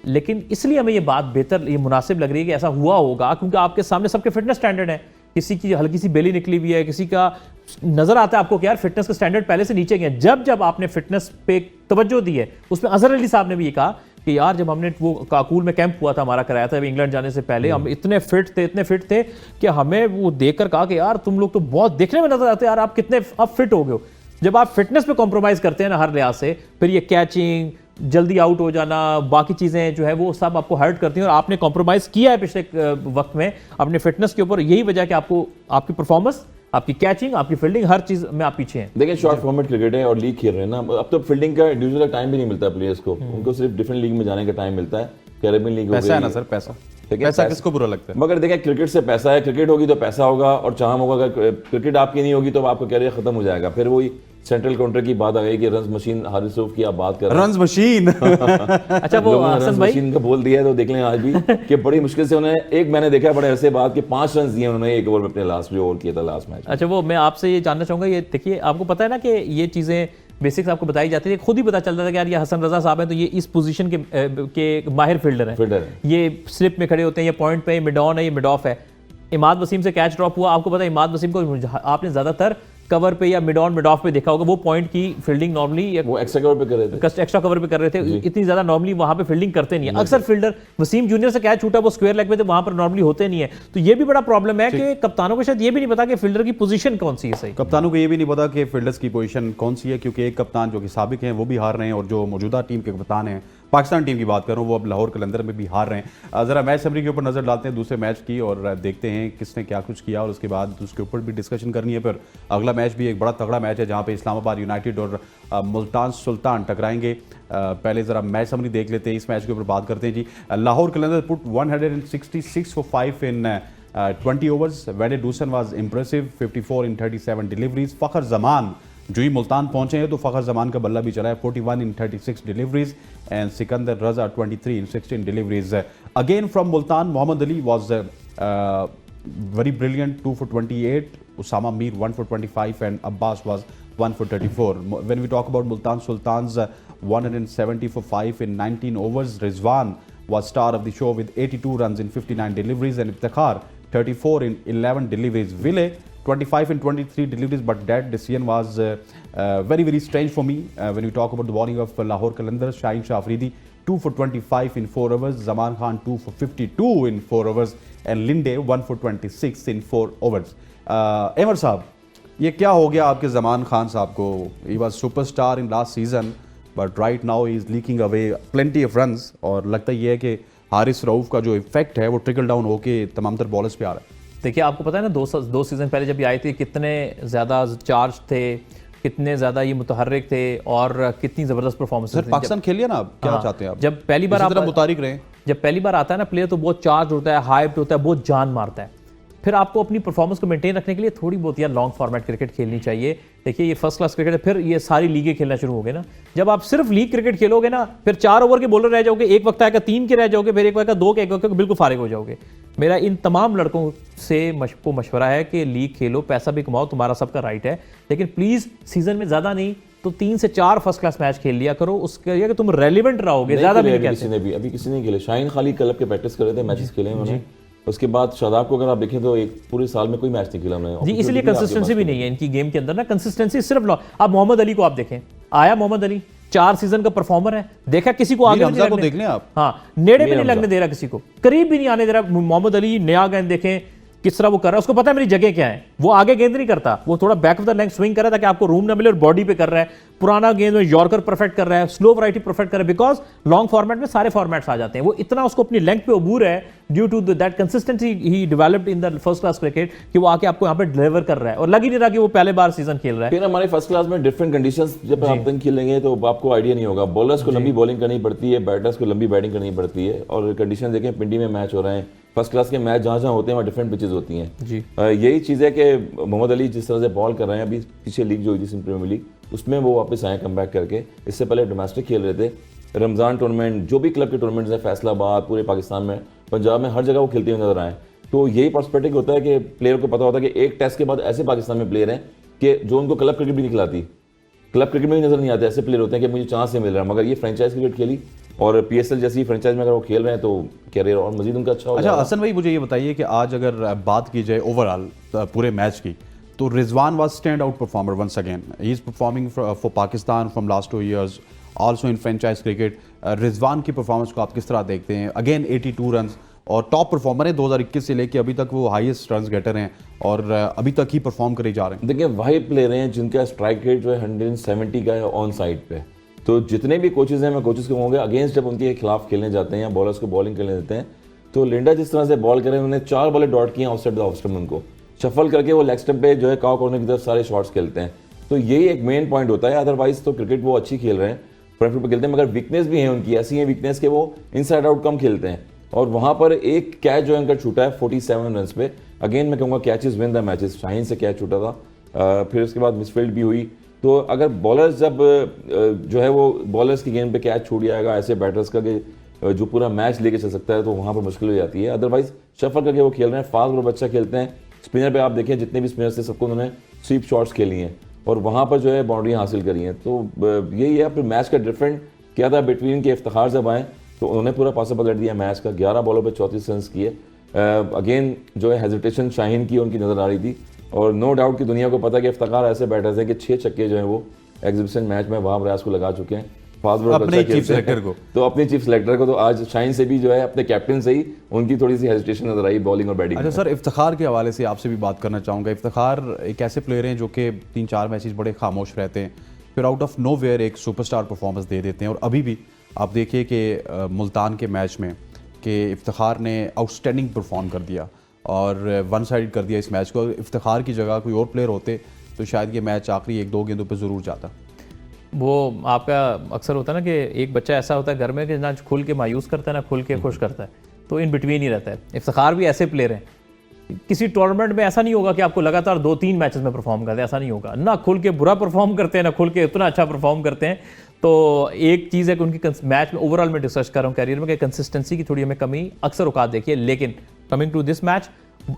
लेकिन इसलिए हमें ये बात बेहतर, ये मुनासिब लग रही है कि ऐसा हुआ होगा क्योंकि आपके सामने सबके फिटनेस स्टैंडर्ड है। किसी की हल्की सी बेली निकली हुई है, किसी का नजर आता है आपको कि यार फिटनेस का स्टैंडर्ड पहले से नीचे गए। जब आपने फिटनेस पे तवज्जो दी है, उसमें अजहर अली साहब ने भी ये कहा कि यार जब हमने वो काकूल में कैंप हुआ था हमारा, कराया था इंग्लैंड जाने से पहले, हम इतने फिट थे कि हमें वो देखकर कहा कि यार तुम लोग तो बहुत देखने में नजर आते हैं, यार आप कितने अब फिट हो गए हो। जब आप फिटनेस पे कॉम्प्रोमाइज करते हैं ना हर लिहाज से, फिर ये कैचिंग, जल्दी आउट हो जाना, बाकी चीजें जो है वो सब आपको हर्ट करती हैं, और आपने कॉम्प्रोमाइज किया है पिछले वक्त में अपने फिटनेस के ऊपर। यही वजह कि आपको आपकी परफॉर्मेंस, आपकी कैचिंग, आपकी फील्डिंग, हर चीज में आप पीछे हैं। देखिए शॉर्ट फॉर्मेट क्रिकेट है और लीग खेल रहे हैं ना, अब तो फील्डिंग का इंडिविजुअल का टाइम भी नहीं मिलता प्लेयर्स को, उनको सिर्फ डिफरेंट लीग में जाने का टाइम मिलता है। कैरेबियन लीग पैसा है ना सर, पैसा पैसा किसको बुरा लगता है? मगर देखिए क्रिकेट से पैसा है, क्रिकेट होगी तो पैसा होगा, और चाहम होगा अगर क्रिकेट आपकी नहीं होगी तो आपका कैरियर खत्म हो जाएगा। फिर वही सेंट्रल काउंटर की बात आ गई कि रन्स मशीन, हारिस रऊफ की आप बात कर रहे हैं, रन्स मशीन। अच्छा वो लोगों ने हसन रन्स भाई मशीन का बोल दिया है, तो देख लें आज भी कि बड़ी मुश्किल से उन्होंने, एक मैंने देखा बड़े अरसे बाद कि 5 रन दिए उन्होंने एक ओवर में अपने लास्ट जो ओवर किया था लास्ट मैच। अच्छा वो मैं आपसे ये जानना चाहूंगा, ये देखिए आपको पता है ना कि ये चीजें बेसिक्स आपको बताई जाती है, खुद ही पता चलता था कि यार ये हसन रजा साहब है तो ये इस पोजीशन के माहिर फील्डर हैं, ये स्लिप में खड़े होते हैं, ये पॉइंट पे, ये मिड ऑन है, ये मिड ऑफ है। इमाद वसीम से कैच ड्रॉप हुआ, आपको पता है इमाद वसीम को आपने ज्यादातर कवर पे या मिड ऑन मिड ऑफ पे देखा होगा, वो पॉइंट की फील्डिंग नॉर्मली वो एक्स्ट्रा कवर पे कर रहे थे, एक्स्ट्रा कवर पे कर रहे थे, इतनी ज्यादा नॉर्मली वहां पे फील्डिंग करते नहीं है अक्सर फील्डर। वसीम जूनियर से कैच छूटा, वो स्क्वायर लेग पे थे, वहां पर नॉर्मली होते नहीं है। तो ये भी बड़ा प्रॉब्लम है कि कप्तानों को शायद ये भी नहीं पता कि फील्डर की पोजीशन कौन सी है सही। कप्तानों को ये भी नहीं पता कि फील्डर्स की पोजीशन कौन सी है, क्योंकि एक कप्तान जो कि साबिक हैं वो भी हार रहे हैं, और जो मौजूदा टीम के कप्तान हैं, पाकिस्तान टीम की बात कर रहा हूँ, वो अब लाहौर कलंदर में भी हार रहे हैं। ज़रा मैच समरी के ऊपर नज़र डालते हैं दूसरे मैच की, और देखते हैं किसने क्या कुछ किया, और उसके बाद उसके ऊपर भी डिस्कशन करनी है। फिर अगला मैच भी एक बड़ा तगड़ा मैच है जहाँ पे इस्लामाबाद यूनाइटेड और मुल्तान सुल्तान टकराएंगे। पहले ज़रा मैच समरी देख लेते हैं, इस मैच के ऊपर बात करते हैं जी। लाहौर कलंदर put 166 for 5 in 20 overs. Wade Dusan was impressive, 54 in 37 deliveries. Fakhar Zaman जो ही मुल्तान पहुंचे हैं तो फ़खर जमान का बल्ला भी चला है, 41 in 36 deliveries, and Sikandar Raza 23 in 16 deliveries. Again from Multan, Mohammad Ali was very brilliant, 2 for 28. Usama Mir 1 for 25, and Abbas was 1 for 34. When we talk about Multan Sultans, 170 for 5 in 19 overs. Rizwan was star of the show with 82 runs in 59 deliveries, and Iftikhar 34 in 11 deliveries. Ville 25 in 23 deliveries, but that decision was very strange for me. When we talk about the bowling of Lahore Qalandars, Shaheen Shah Afridi 2 for 25 in 4 overs, Zaman Khan 2 for 52 in 4 overs, and Linde 1 for 26 in 4 overs. Emir साहब, ये क्या हो गया आपके ज़मान खान साहब को? He was superstar in last season, but right now he is leaking away plenty of runs, और लगता ये है कि हारिस रऊफ का जो इफेक्ट है वो ट्रिकल डाउन होके तमाम तर बॉलर्स पे आ रहा है। देखिए आपको पता है ना, दो सीज़न पहले जब ये आई थी कितने ज़्यादा चार्ज थे, कितने ज़्यादा ये मुतहर्रिक थे, और कितनी ज़बरदस्त परफॉर्मेंस। सर पाकिस्तान खेल लिया ना, आप क्या चाहते हैं आप? जब पहली बार आप मुतारिक रहे, जब पहली बार आता है ना प्लेयर तो बहुत चार्ज होता है, हाइप्ड होता है, बहुत जान मारता है। फिर आपको अपनी परफॉर्मेंस को मेंटेन रखने के लिए थोड़ी बहुत यार लॉन्ग फॉर्मेट क्रिकेट खेलनी चाहिए। देखिए ये फर्स्ट क्लास क्रिकेट है, फिर ये सारी लीगें खेलना शुरू हो गए ना। जब आप सिर्फ लीग क्रिकेट खेलोगे ना, फिर 4 ओवर के बॉलर रह जाओगे, एक वक्त आएगा 3 के रह जाओगे, फिर एक वक्त 2 के, एक वक्त बिल्कुल फारिग हो जाओगे। मेरा इन तमाम लड़कों से को मशवरा है कि लीग खेलो, पैसा भी कमाओ, तुम्हारा सबका राइट है, लेकिन प्लीज सीजन में ज्यादा नहीं तो 3 से 4 फर्स्ट क्लास मैच खेल लिया करो, उसके लिए कि तुम रेलिवेंट रहोगे। ज्यादा भी नहीं कहते किसी ने भी अभी किसी ने खेले, शाहीन खाली क्लब के प्रैक्टिस कर रहे थे, मैचेस खेले उन्होंने। उसके बाद शादाब को अगर आप देखें तो एक पूरे साल में कोई मैच नहीं खेला उन्होंने जी, इसलिए कंसिस्टेंसी भी नहीं है इनकी गेम के अंदर ना, कंसिस्टेंसी सिर्फ अब मोहम्मद अली को आप देखें, आया मोहम्मद अली 4 सीजन का परफॉर्मर है, देखा किसी को आगे हमजा को देख लें आप, हाँ नेड़े भी नहीं लगने दे रहा, किसी को करीब भी नहीं आने दे रहा। मोहम्मद अली नया गेंद देखें किस तरह वो कर रहा है, उसको पता है मेरी जगह क्या है, वो आगे गेंद नहीं करता, वो थोड़ा back of the leg swing कर रहा है ताकि आपको रूम ना मिले, और बॉडी पे कर रहा है। पुराना गेंद में यॉर्कर परफेक्ट कर रहा है, स्लो वैरायटी परफेक्ट कर रहा है, बिकॉज लॉन्ग फॉर्मेट में सारे फॉर्मेट्स आ जाते हैं। वो इतना उसको अपनी लेंथ पे अबूर है due to that consistency he developed in the first class cricket कि वो आके आपको यहाँ पे डिलीवर कर रहा है, और लग ही नहीं रहा कि वो पहले बार सीजन खेल रहा है। फिर हमारे फर्स्ट क्लास में डिफरेंट कंडीशंस जब आप तक खेलेंगे तो आपको आइडिया नहीं होगा। बॉलर्स को लंबी बॉलिंग करनी पड़ती है, बैटर्स को लंबी बैटिंग करनी पड़ती है, और कंडीशन देखें पिंडी में मैच हो रहे हैं, फर्स्ट क्लास के मैच जहाँ जहाँ होते हैं वहाँ डिफरेंट पिचेस होती हैं जी। यही चीज़ है कि मोहम्मद अली जिस तरह से बॉल कर रहे हैं, अभी पीछे लीग जो हुई थी प्रीमियर लीग, उसमें वो वापस आए कम बैक करके। इससे पहले डोमेस्टिक खेल रहे थे, रमज़ान टूर्नामेंट, जो भी क्लब के टूर्नामेंट्स हैं, फैसलाबाद, पूरे पाकिस्तान में, पंजाब में, हर जगह वो खेलते हुए नजर आए। तो यही पर्सपेक्टिव होता है कि प्लेयर को पता होता है कि एक टेस्ट के बाद ऐसे पाकिस्तान में प्लेयर हैं कि जो उनको क्लब क्रिकेट भी नहीं खिलाती, क्लब क्रिकेट में भी नजर नहीं आते। ऐसे प्लेयर होते हैं कि मुझे चांस नहीं मिल रहा, मगर ये फ्रेंचाइज क्रिकेट खेली और PSL जैसी फ्रेंचाइज में अगर वो खेल रहे हैं तो कैरियर और मजीद उनका अच्छा हो अच्छा जाएगा। हसन भाई, मुझे ये बताइए कि आज अगर बात की जाए ओवरऑल पूरे मैच की, तो Rizwan was stand out performer once again, he is performing for Pakistan from last 2 years also in franchise cricket. Rizwan की परफॉर्मेंस को आप किस तरह देखते हैं? अगेन 82 रन और टॉप परफॉर्मर है 2021 से लेके अभी तक, वो हाईएस्ट रन गेटर हैं और अभी तक ही परफॉर्म करे जा रहे हैं। देखिए वही प्लेयर हैं जिनका स्ट्राइक रेट जो है 170 का है ऑन साइड पे। तो जितने भी कोचेज हैं, मैं कोचेज को कहूँगा अगेंस्ट जब उनके खिलाफ खेलने जाते हैं या बॉलर्स को बॉलिंग करने देते हैं, तो लिंडा जिस तरह से बॉल करें, उन्होंने 4 बॉलें डॉट किए आउटसाइड द ऑफ स्टंप, उनको शफल करके वो लेग स्टंप पे जो है काउ कॉर्नर की तरफ सारे शॉट्स खेलते हैं। तो यही एक मेन पॉइंट होता है। अदरवाइज तो क्रिकेट वो अच्छी खेल रहे हैं, फ्रंट फुट पे खेलते हैं, मगर वीकनेस भी है उनकी, ऐसी है वीकनेस के वो इनसाइड आउट कम खेलते हैं। और वहाँ पर एक कैच जो है उनका छूटा है 47 रन पे। अगेन मैं कहूँगा catches win the matches, Shaheen से कैच छूटा था, फिर उसके बाद मिसफील्ड भी हुई। तो अगर बॉलर्स जब जो है वो बॉलर्स की गेंद पे कैच छूट जाएगा ऐसे बैटर्स का कि जो पूरा मैच लेके चल सकता है, तो वहाँ पर मुश्किल हो जाती है। अदरवाइज शफल करके वो खेल रहे हैं, फास्ट बॉल अच्छा खेलते हैं। स्पिनर पे आप देखें जितने भी स्पिनर्स थे सबको उन्होंने स्वीप शॉट्स खेली हैं और वहाँ पर जो है बाउंड्रियाँ हासिल करी हैं। तो यही है। फिर मैच का डिफरेंट क्या था बिटवीन के इफ्तिखार जब आए तो उन्होंने पूरा पासा पलट दिया मैच का, 11 बॉलों पे 34 रन किए। अगेन जो है हेजिटेशन शाहीन की उनकी नज़र आ रही थी, और नो डाउट कि दुनिया को पता है कि इफ्तिखार ऐसे बैटर्स हैं कि 6 छक्के जो हैं वो एग्जीबिशन मैच में वहाब रियाज को लगा चुके हैं, फास्ट बॉलर अपने चीफ सेलेक्टर को। तो अपने चीफ सेलेक्टर को तो आज शाहीन से भी जो है अपने कैप्टन से ही उनकी थोड़ी सी हेजिटेशन नजर आई बॉलिंग और बैटिंग। अच्छा सर, इफ्तिखार के हवाले से आपसे भी बात करना चाहूँगा। इफ्तिखार एक ऐसे प्लेयर हैं जो कि 3-4 मैचेस बड़े खामोश रहते हैं, फिर आउट ऑफ नोवेयर एक सुपरस्टार परफॉर्मेंस दे देते हैं। और अभी भी आप देखिए कि मुल्तान के मैच में कि इफ्तिखार ने आउटस्टैंडिंग परफॉर्म कर दिया और वन साइड कर दिया इस मैच को। इफ्तिखार की जगह कोई और प्लेयर होते तो शायद ये मैच आखिरी 1-2 गेंदों पे ज़रूर जाता। वो आपका अक्सर होता है ना कि एक बच्चा ऐसा होता है घर में कि ना खुल के मायूस करता है ना खुल के खुश करता है, तो इन बिटवीन ही रहता है। इफ्तिखार भी ऐसे प्लेयर हैं, किसी टूर्नामेंट में ऐसा नहीं होगा कि आपको लगातार 2-3 मैचेस में परफॉर्म करते हैं, ऐसा नहीं होगा। ना खुल के बुरा परफॉर्म करते हैं, ना खुल के इतना अच्छा परफॉर्म करते हैं। तो एक चीज़ है कि उनकी मैच में ओवरऑल में डिस्कस कर रहा हूँ कैरियर में कि कंसिस्टेंसी की थोड़ी हमें कमी अक्सर औकात देखिए। लेकिन कमिंग टू दिस मैच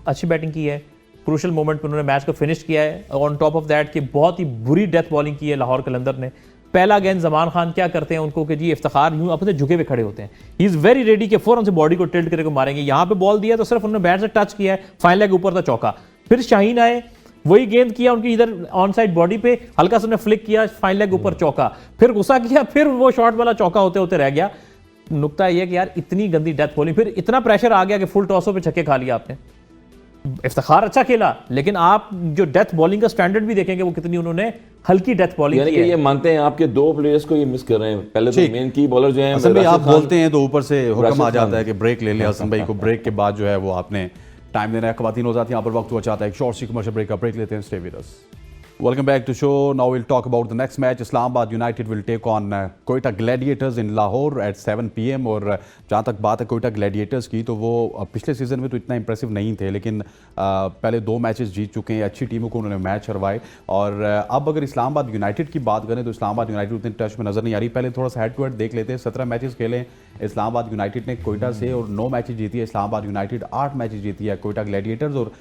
अच्छी बैटिंग की है, क्रूशल मोमेंट पर उन्होंने मैच को फिनिश किया है। ऑन टॉप ऑफ दैट कि बहुत ही बुरी डेथ बॉलिंग की है लाहौर कलंदर ने। पहला गेंद जमान खान क्या करते हैं उनको कि जी इफ्तिखार यूं अपने झुके हुए खड़े होते हैं, ही इज वेरी रेडी कि फौरन से बॉडी को टिल्ट करके मारेंगे। यहाँ पे बॉल दिया तो सिर्फ उन्होंने बैट से टच किया है, फाइन लेग ऊपर था, चौका। फिर शाहीन आए, वही गेंद किया उनकी इधर ऑन साइड बॉडी पे, हल्का सा फ्लिक किया, फाइन लेग ऊपर, चौका। फिर गुस्सा किया, फिर वो शॉट वाला चौका होते होते रह गया। नुकता यह कि यार इतनी गंदी डेथ बॉलिंग, फिर इतना प्रेशर आ गया कि फुल टॉसों पे छक्के खा लिया आपने। इफ्तिखार अच्छा खेला, लेकिन आप जो डेथ बॉलिंग का स्टैंडर्ड भी देखेंगे वो कितनी उन्होंने हल्की डेथ बॉलिंग यानी की कि है। ये मानते हैं आपके 2 प्लेयर्स को ये मिस कर रहे हैं। पहले तो मेन की बॉलर जो है हसन भाई, आप बोलते हैं तो ऊपर से हुक्म राशिद आ जाता खान। है कि ब्रेक ले लें हसन भाई को। ब्रेक के बाद जो है वो आपने टाइम देना है। ख़वातीन हो जाती हैं यहाँ पर, वक्त हुआ चाहता है एक शॉर्ट सी कमर्शियल ब्रेक का। ब्रेक लेते हैं, stay with us. Welcome back to show. Now we'll talk about the next match. Islamabad United will take on Quetta Gladiators in Lahore at 7 PM. और जहाँ तक बात है कोयटा ग्लैडिएटर्स की, तो वो पिछले सीज़न में तो इतना इंप्रेसिव नहीं थे, लेकिन पहले 2 मैचेस जीत चुके हैं, अच्छी टीमों को उन्होंने मैच हरवाए। और अब अगर इस्लामाबाद यूनाइटेड की बात करें तो इस्लामाबाद यूनाइटेड उतने टच में नज़र नहीं आ रही। पहले थोड़ा सा हेड टू हेड देख लेते हैं। 17 मैचेस खेले इस्लामाबाद यूनाइटेड ने कोयटा से और 9 मैचेस जीती है इस्लामाबाद यूनाइटेड, 8 मैचेस जीती है कोयटा ग्लैडिएटर्स। और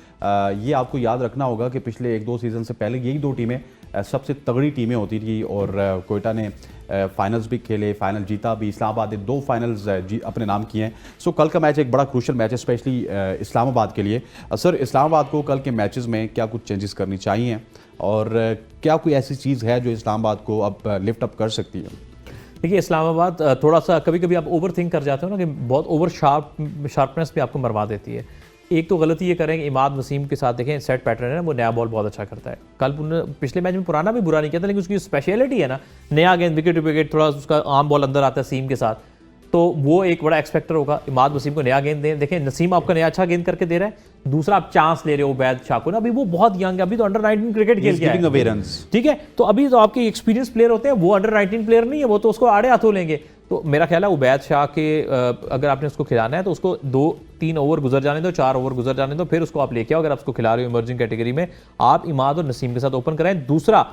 ये आपको याद रखना होगा कि पिछले 1-2 सीज़न से पहले यही 2 टीमें सबसे तगड़ी टीमें होती थी और कोयटा ने फाइनल्स भी खेले, फाइनल जीता भी। इस्लामाबाद ने 2 फाइनल्स अपने नाम किए हैं। सो कल का मैच एक बड़ा क्रूशल मैच है, स्पेशली इस्लामाबाद के लिए। सर, इस्लामाबाद को कल के मैचेस में क्या कुछ चेंजेस करनी चाहिए और क्या कोई ऐसी चीज़ है जो इस्लामाबाद को अब लिफ्ट अप कर सकती है? देखिए, इस्लामाबाद थोड़ा सा कभी कभी आप ओवर थिंक कर जाते हो ना, कि बहुत ओवर शार्पनेस भी आपको मरवा देती है। एक तो गलती ये करें कि इमाद वसीम के साथ देखें, सेट पैटर्न है ना, वो नया बॉल बहुत अच्छा करता है। कल पिछले मैच में पुराना भी बुरा नहीं किया था, लेकिन उसकी स्पेशलिटी है ना, नया गेंद विकेट टू विकेट, थोड़ा उसका आम बॉल अंदर आता है सीम के साथ, तो वो एक बड़ा एक्सपेक्टर होगा। इमाद वसीम को नया गेंद दें। देखें, नसीम आपका नया अच्छा गेंद करके दे रहा है, दूसरा आप चांस ले रहे हो उबैद शाह को ना, अभी वो बहुत यंग है, अभी तो अंडर 19 क्रिकेट खेल के आया है, ठीक है। तो अभी तो आपके एक्सपीरियंस प्लेयर होते हैं, वो अंडर 19 प्लेयर नहीं है, वो तो उसको आड़े हाथों लेंगे। तो मेरा ख्याल है उबैद शाह के अगर आपने उसको खिलाना है तो उसको 2-3 ओवर गुजर जाने दो, 4 ओवर गुजर जाने दो, फिर उसको आप लेके आओ। अगर आप उसको खिला रहे हो इमर्जिंग कैटेगरी में, आप इमाद और नसीम के साथ ओपन कराएं। दूसरा,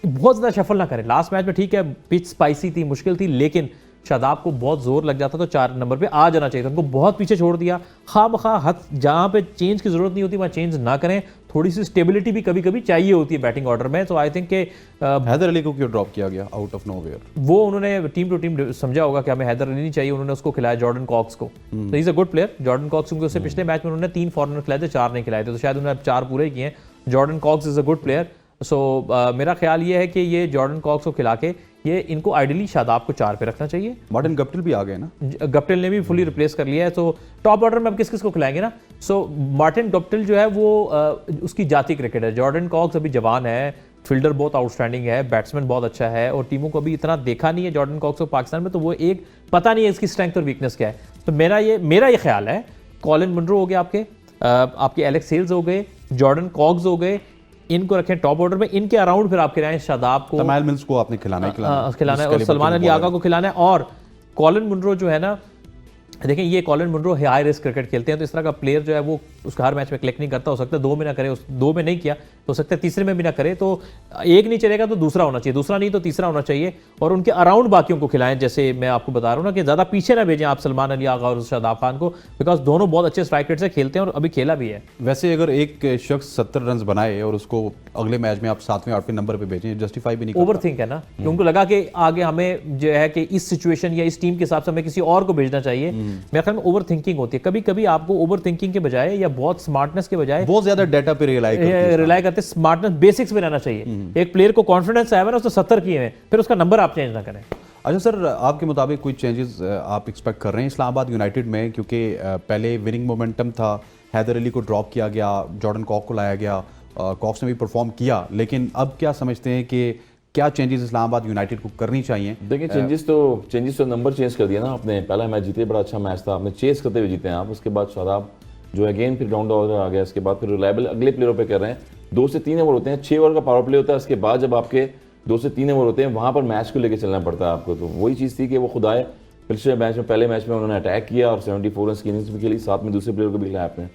बहुत ज़्यादा शफल ना करें। लास्ट मैच में ठीक है पिच स्पाइसी थी, मुश्किल थी, लेकिन शादाब को बहुत जोर लग जाता तो 4 नंबर पे आ जाना चाहिए था। उनको बहुत पीछे छोड़ दिया। खामखा हद जहाँ पे चेंज की जरूरत नहीं होती वहाँ चेंज ना करें। थोड़ी सी स्टेबिलिटी भी कभी कभी चाहिए होती है बैटिंग ऑर्डर में। तो आई थिंक के हैदर अली को क्यों ड्रॉप किया गया आउट ऑफ नोवेयर? वो उन्होंने टीम टू टीम समझा होगा कि हमें हैदर अली नहीं चाहिए, उन्होंने उसको खिलाया जॉर्डन कॉक्स को। तो is a good player Jordan Cox, क्योंकि उससे पिछले मैच में उन्होंने 3 फॉरनर खिलाए थे, 4 नहीं खिलाए थे, तो शायद उन्होंने 4 पूरे किए हैं। Jordan Cox is a good player. So मेरा ख्याल ये है कि ये जॉर्डन कॉक्स को खिला के ये इनको आइडियली शादाब को 4 पे रखना चाहिए। मार्टिन गप्टिल भी आ गए ना, गप्टिल ने भी फुली रिप्लेस कर लिया है। तो टॉप ऑर्डर में अब किस किस को खिलाएंगे ना। सो मार्टिन गप्टिल जो है वो उसकी जाती क्रिकेट है। जॉर्डन कॉक्स अभी जवान है, फील्डर बहुत आउटस्टैंडिंग है, बैट्समैन बहुत अच्छा है, और टीमों को अभी इतना देखा नहीं है जॉर्डन कॉक्स को पाकिस्तान में, तो वो एक पता नहीं है इसकी स्ट्रेंथ और वीकनेस क्या है। तो मेरा ये ख्याल है, कॉलिन मुनरो हो गए आपके एलेक्स सेल्स हो गए, जॉर्डन कॉक्स हो गए, इनको रखें टॉप ऑर्डर में। इनके अराउंड फिर आप खिलाएं शादाब को, तमाइल मिल्स को आपने खिलाना है और सलमान अली आगा को खिलाना है। और कॉलिन मुनरो जो है ना, देखें ये Colin Munro high risk cricket खेलते हैं, तो इस तरह का प्लेयर जो है वो उसका हर मैच में कलेक्ट नहीं करता। हो सकता है 2 में ना करे, 2 में नहीं किया तो हो सकता है तीसरे में भी ना करे। तो एक नहीं चलेगा तो दूसरा होना चाहिए, दूसरा नहीं तो तीसरा होना चाहिए। और उनके अराउंड बाकियों को खिलाएं। जैसे मैं आपको बता रहा हूँ ना कि ज़्यादा पीछे ना भेजें आप सलमान अली आगा और शादाब खान को, बिकॉज दोनों बहुत अच्छे स्ट्राइक रेट से खेलते हैं और अभी खेला भी है। वैसे अगर एक शख्स 70 रन बनाए और उसको अगले मैच में आप 7वें 8वें नंबर पे भेजें, जस्टिफाई भी नहीं करता। ओवर थिंक है ना, कि उनको लगा कि आगे हमें जो है कि इस सिचुएशन या इस टीम के हिसाब से हमें किसी और को भेजना चाहिए। मेरे ख्याल में ओवर थिंकिंग होती है। कभी कभी आपको ओवर थिंकिंग के बजाय या बहुत स्मार्टनेस के बजाय बहुत ज्यादा डेटा पे रिलाई करते, स्मार्टनेस बेसिक्स में रहना चाहिए। एक प्लेयर को कॉन्फिडेंस आया है ना, उसने 70 किए हैं, फिर उसका नंबर आप चेंज ना करें। अच्छा सर, आपके मुताबिक कोई चेंजेस आप एक्सपेक्ट कर रहे हैं इस्लामाबाद यूनाइटेड में? क्योंकि पहले विनिंग मोमेंटम था, हैदर अली को ड्रॉप किया गया, जॉर्डन कॉक को लाया गया, कॉक्स ने भी परफॉर्म किया, लेकिन अब क्या समझते हैं कि क्या चेंजेस इस्लामाबाद यूनाइटेड को करनी चाहिए? देखिए, चेंजेस तो नंबर चेंज कर दिया ना आपने। पहला मैच जीते, बड़ा अच्छा मैच था, आपने चेस करते हुए जीते हैं आप। उसके बाद शादाब जो अगेन फिर डाउन द ऑर्डर आ गया। इसके बाद फिर रिलायबल अगले प्लेयरों पे कर रहे हैं। 2 से 3 ओवर होते हैं, 6 ओवर का पावर प्ले होता है। उसके बाद जब आपके 2 से 3 ओवर होते हैं, वहाँ पर मैच को लेकर चलना पड़ता है आपको। तो वही चीज़ थी कि वो खुद आए पिछले मैच में, पहले मैच में उन्होंने अटैक किया और 74 रन की इनिंग्स भी खेली, साथ में दूसरे प्लेयर को भी खिलाया आपने।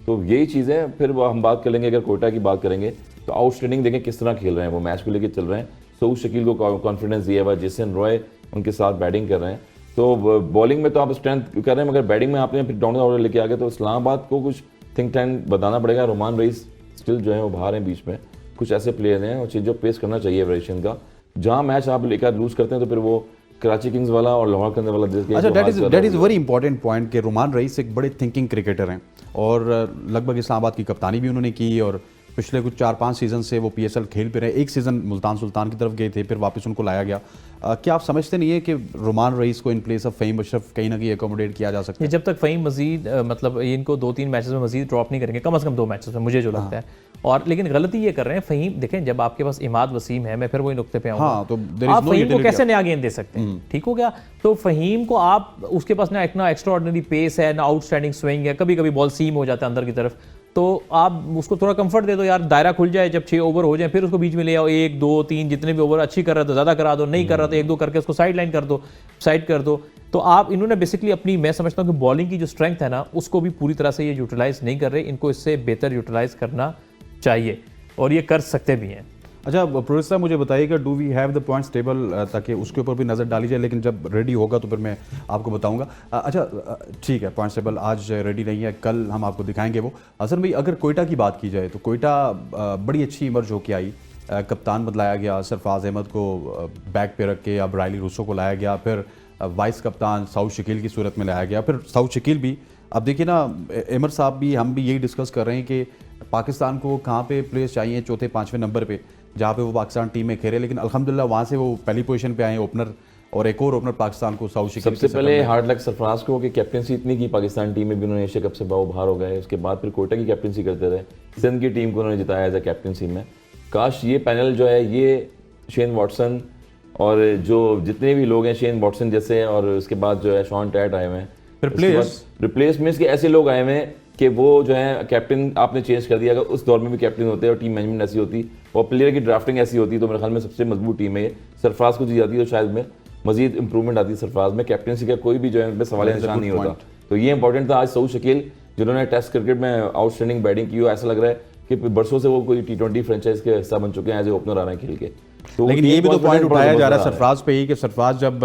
तो यही चीज़ें फिर हम बात कर लेंगे। अगर कोयटा की बात करेंगे तो आउटस्टैंडिंग देखें किस तरह खेल रहे हैं, वो मैच को लेकर चल रहे हैं। सऊद शकील को कॉन्फिडेंस दिया हुआ, जेसन रॉय उनके साथ बैटिंग कर रहे हैं। तो बॉलिंग में तो आप स्ट्रेंथ कर रहे हैं, मगर बैटिंग में आपने फिर डाउन द ऑर्डर लेके आ गए। तो इस्लामाबाद को कुछ थिंक टैंक बताना पड़ेगा। रोमान रईस स्टिल जो है वो बाहर हैं बीच में, कुछ ऐसे प्लेयर हैं और चीज़ों पेश करना चाहिए वेरिएशन का। जहाँ मैच आप लेकर लूज करते हैं तो फिर वो कराची किंग्स वाला और लाहौर के अंदर वाला। अच्छा, that is very important point कि रोमान रईस एक बड़े थिंकिंग क्रिकेटर हैं और लगभग इस्लामाबाद की कप्तानी भी उन्होंने की और पिछले कुछ 4-5 सीजन से वो PSL खेल पे रहे। एक सीज़न मुल्तान सुल्तान की तरफ गए थे, फिर वापस उनको लाया गया। क्या आप समझते नहीं है कि रोमान रईस को in place of Faheem Ashraf कहीं ना कहीं एकोमोडेट किया जा सकता है? जब तक फ़हीम मजीद मतलब इनको 2-3 मैचेस में मजीद ड्रॉप नहीं करेंगे, कम से कम 2 मैचेस में, मुझे जो लगता है। और लेकिन गलती ये कर रहे हैं फ़हीम। देखें, जब आपके पास इमाद वसीम है, मैं फिर वही नुक्ते पे आऊँगा, हाँ, तो आप फ़हीम को कैसे नया गेंद दे सकते हैं? ठीक हो गया। तो फ़हीम को आप, उसके पास ना एक्स्ट्रा ऑर्डिनरी पेस है, ना आउटस्टैंडिंग स्विंग है, कभी कभी बॉल सीम हो जाता है अंदर की तरफ। तो आप उसको थोड़ा कंफर्ट दे दो यार, दायरा खुल जाए, जब 6 ओवर हो जाए फिर उसको बीच में ले आओ, 1 2 3 जितने भी ओवर अच्छी कर रहा था ज़्यादा करा दो, नहीं कर रहा था 1 2 करके उसको साइड कर दो। तो आप इन्होंने बेसिकली अपनी, मैं समझता हूँ कि बॉलिंग की जो स्ट्रेंथ है ना उसको भी पूरी तरह से ये यूटिलाइज नहीं कर रहे, इनको इससे बेहतर यूटिलाइज करना चाहिए और ये कर सकते भी हैं। अच्छा प्रोफेसर साहब, मुझे बताइएगा do we have the points table, ताकि उसके ऊपर भी नज़र डाली जाए, लेकिन जब रेडी होगा तो फिर मैं आपको बताऊंगा। अच्छा ठीक है, पॉइंट्स टेबल आज रेडी नहीं है, कल हम आपको दिखाएंगे वो। हसन भाई, अगर कोयटा की बात की जाए तो कोयटा बड़ी अच्छी इमर्ज होके आई, कप्तान बदलाया गया, सरफराज अहमद को बैक पे रख के अब रायली रूसो को लाया गया, फिर वाइस कप्तान साउथ शकील की सूरत में लाया गया, फिर साउथ शकील भी। अब देखिए ना, एमर साहब भी, हम भी यही डिस्कस कर रहे हैं कि पाकिस्तान को कहाँ पे प्लेयर्स चाहिए चौथे पाँचवें नंबर पे, जहाँ पे वो पाकिस्तान टीम में खेले, लेकिन अल्हम्दुलिल्लाह वहाँ से वो पहली पोजीशन पे आए ओपनर, और एक और ओपनर पाकिस्तान को साउथ शकील। सबसे पहले हार्ड लक सरफराज को कि कैप्टनसी इतनी की पाकिस्तान टीम में भी उन्होंने एशिया कप से बाहर हो गए, उसके बाद फिर कोयटा की कैप्टनसी करते रहे, सिंध की टीम को उन्होंने जिताया एज अ कैप्टनसी में। काश ये पैनल जो है ये शेन वॉटसन और जो जितने भी लोग हैं, शेन वॉटसन जैसे, और उसके बाद जो है शॉन टैट आए हुए हैं, रिप्लेसमेंट्स के ऐसे लोग आए हुए हैं कि वो जो है कैप्टन आपने चेंज कर दिया। अगर उस दौर में भी कैप्टन होते हैं और टीम मैनेजमेंट ऐसी होती और प्लेयर की ड्राफ्टिंग ऐसी होती, तो मेरे ख्याल में सबसे मजबूत टीम है ये। सरफराज को दी जाती है तो शायद में मजीद इंप्रूवमेंट आती है सरफराज में, कैप्टनसी का कोई भी जो है उन पर सवाल निशान नहीं होता। तो ये इंपॉर्टेंट था आज साउथ शकील जिन्होंने टेस्ट क्रिकेट में आउटस्टैंडिंग बैटिंग की, ऐसा लग रहा है कि बरसों से वो कोई T20 फ्रेंचाइज के हिस्सा बन चुके हैं, एज ए ओपनर आ रहे हैं खेल के। तो लेकिन ये भी तो पॉइंट उठाया जा रहा है सरफराज पे ही कि सरफराज जब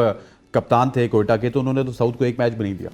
कप्तान थे कोयटा के तो उन्होंने तो साउथ को एक मैच भी नहीं दिया।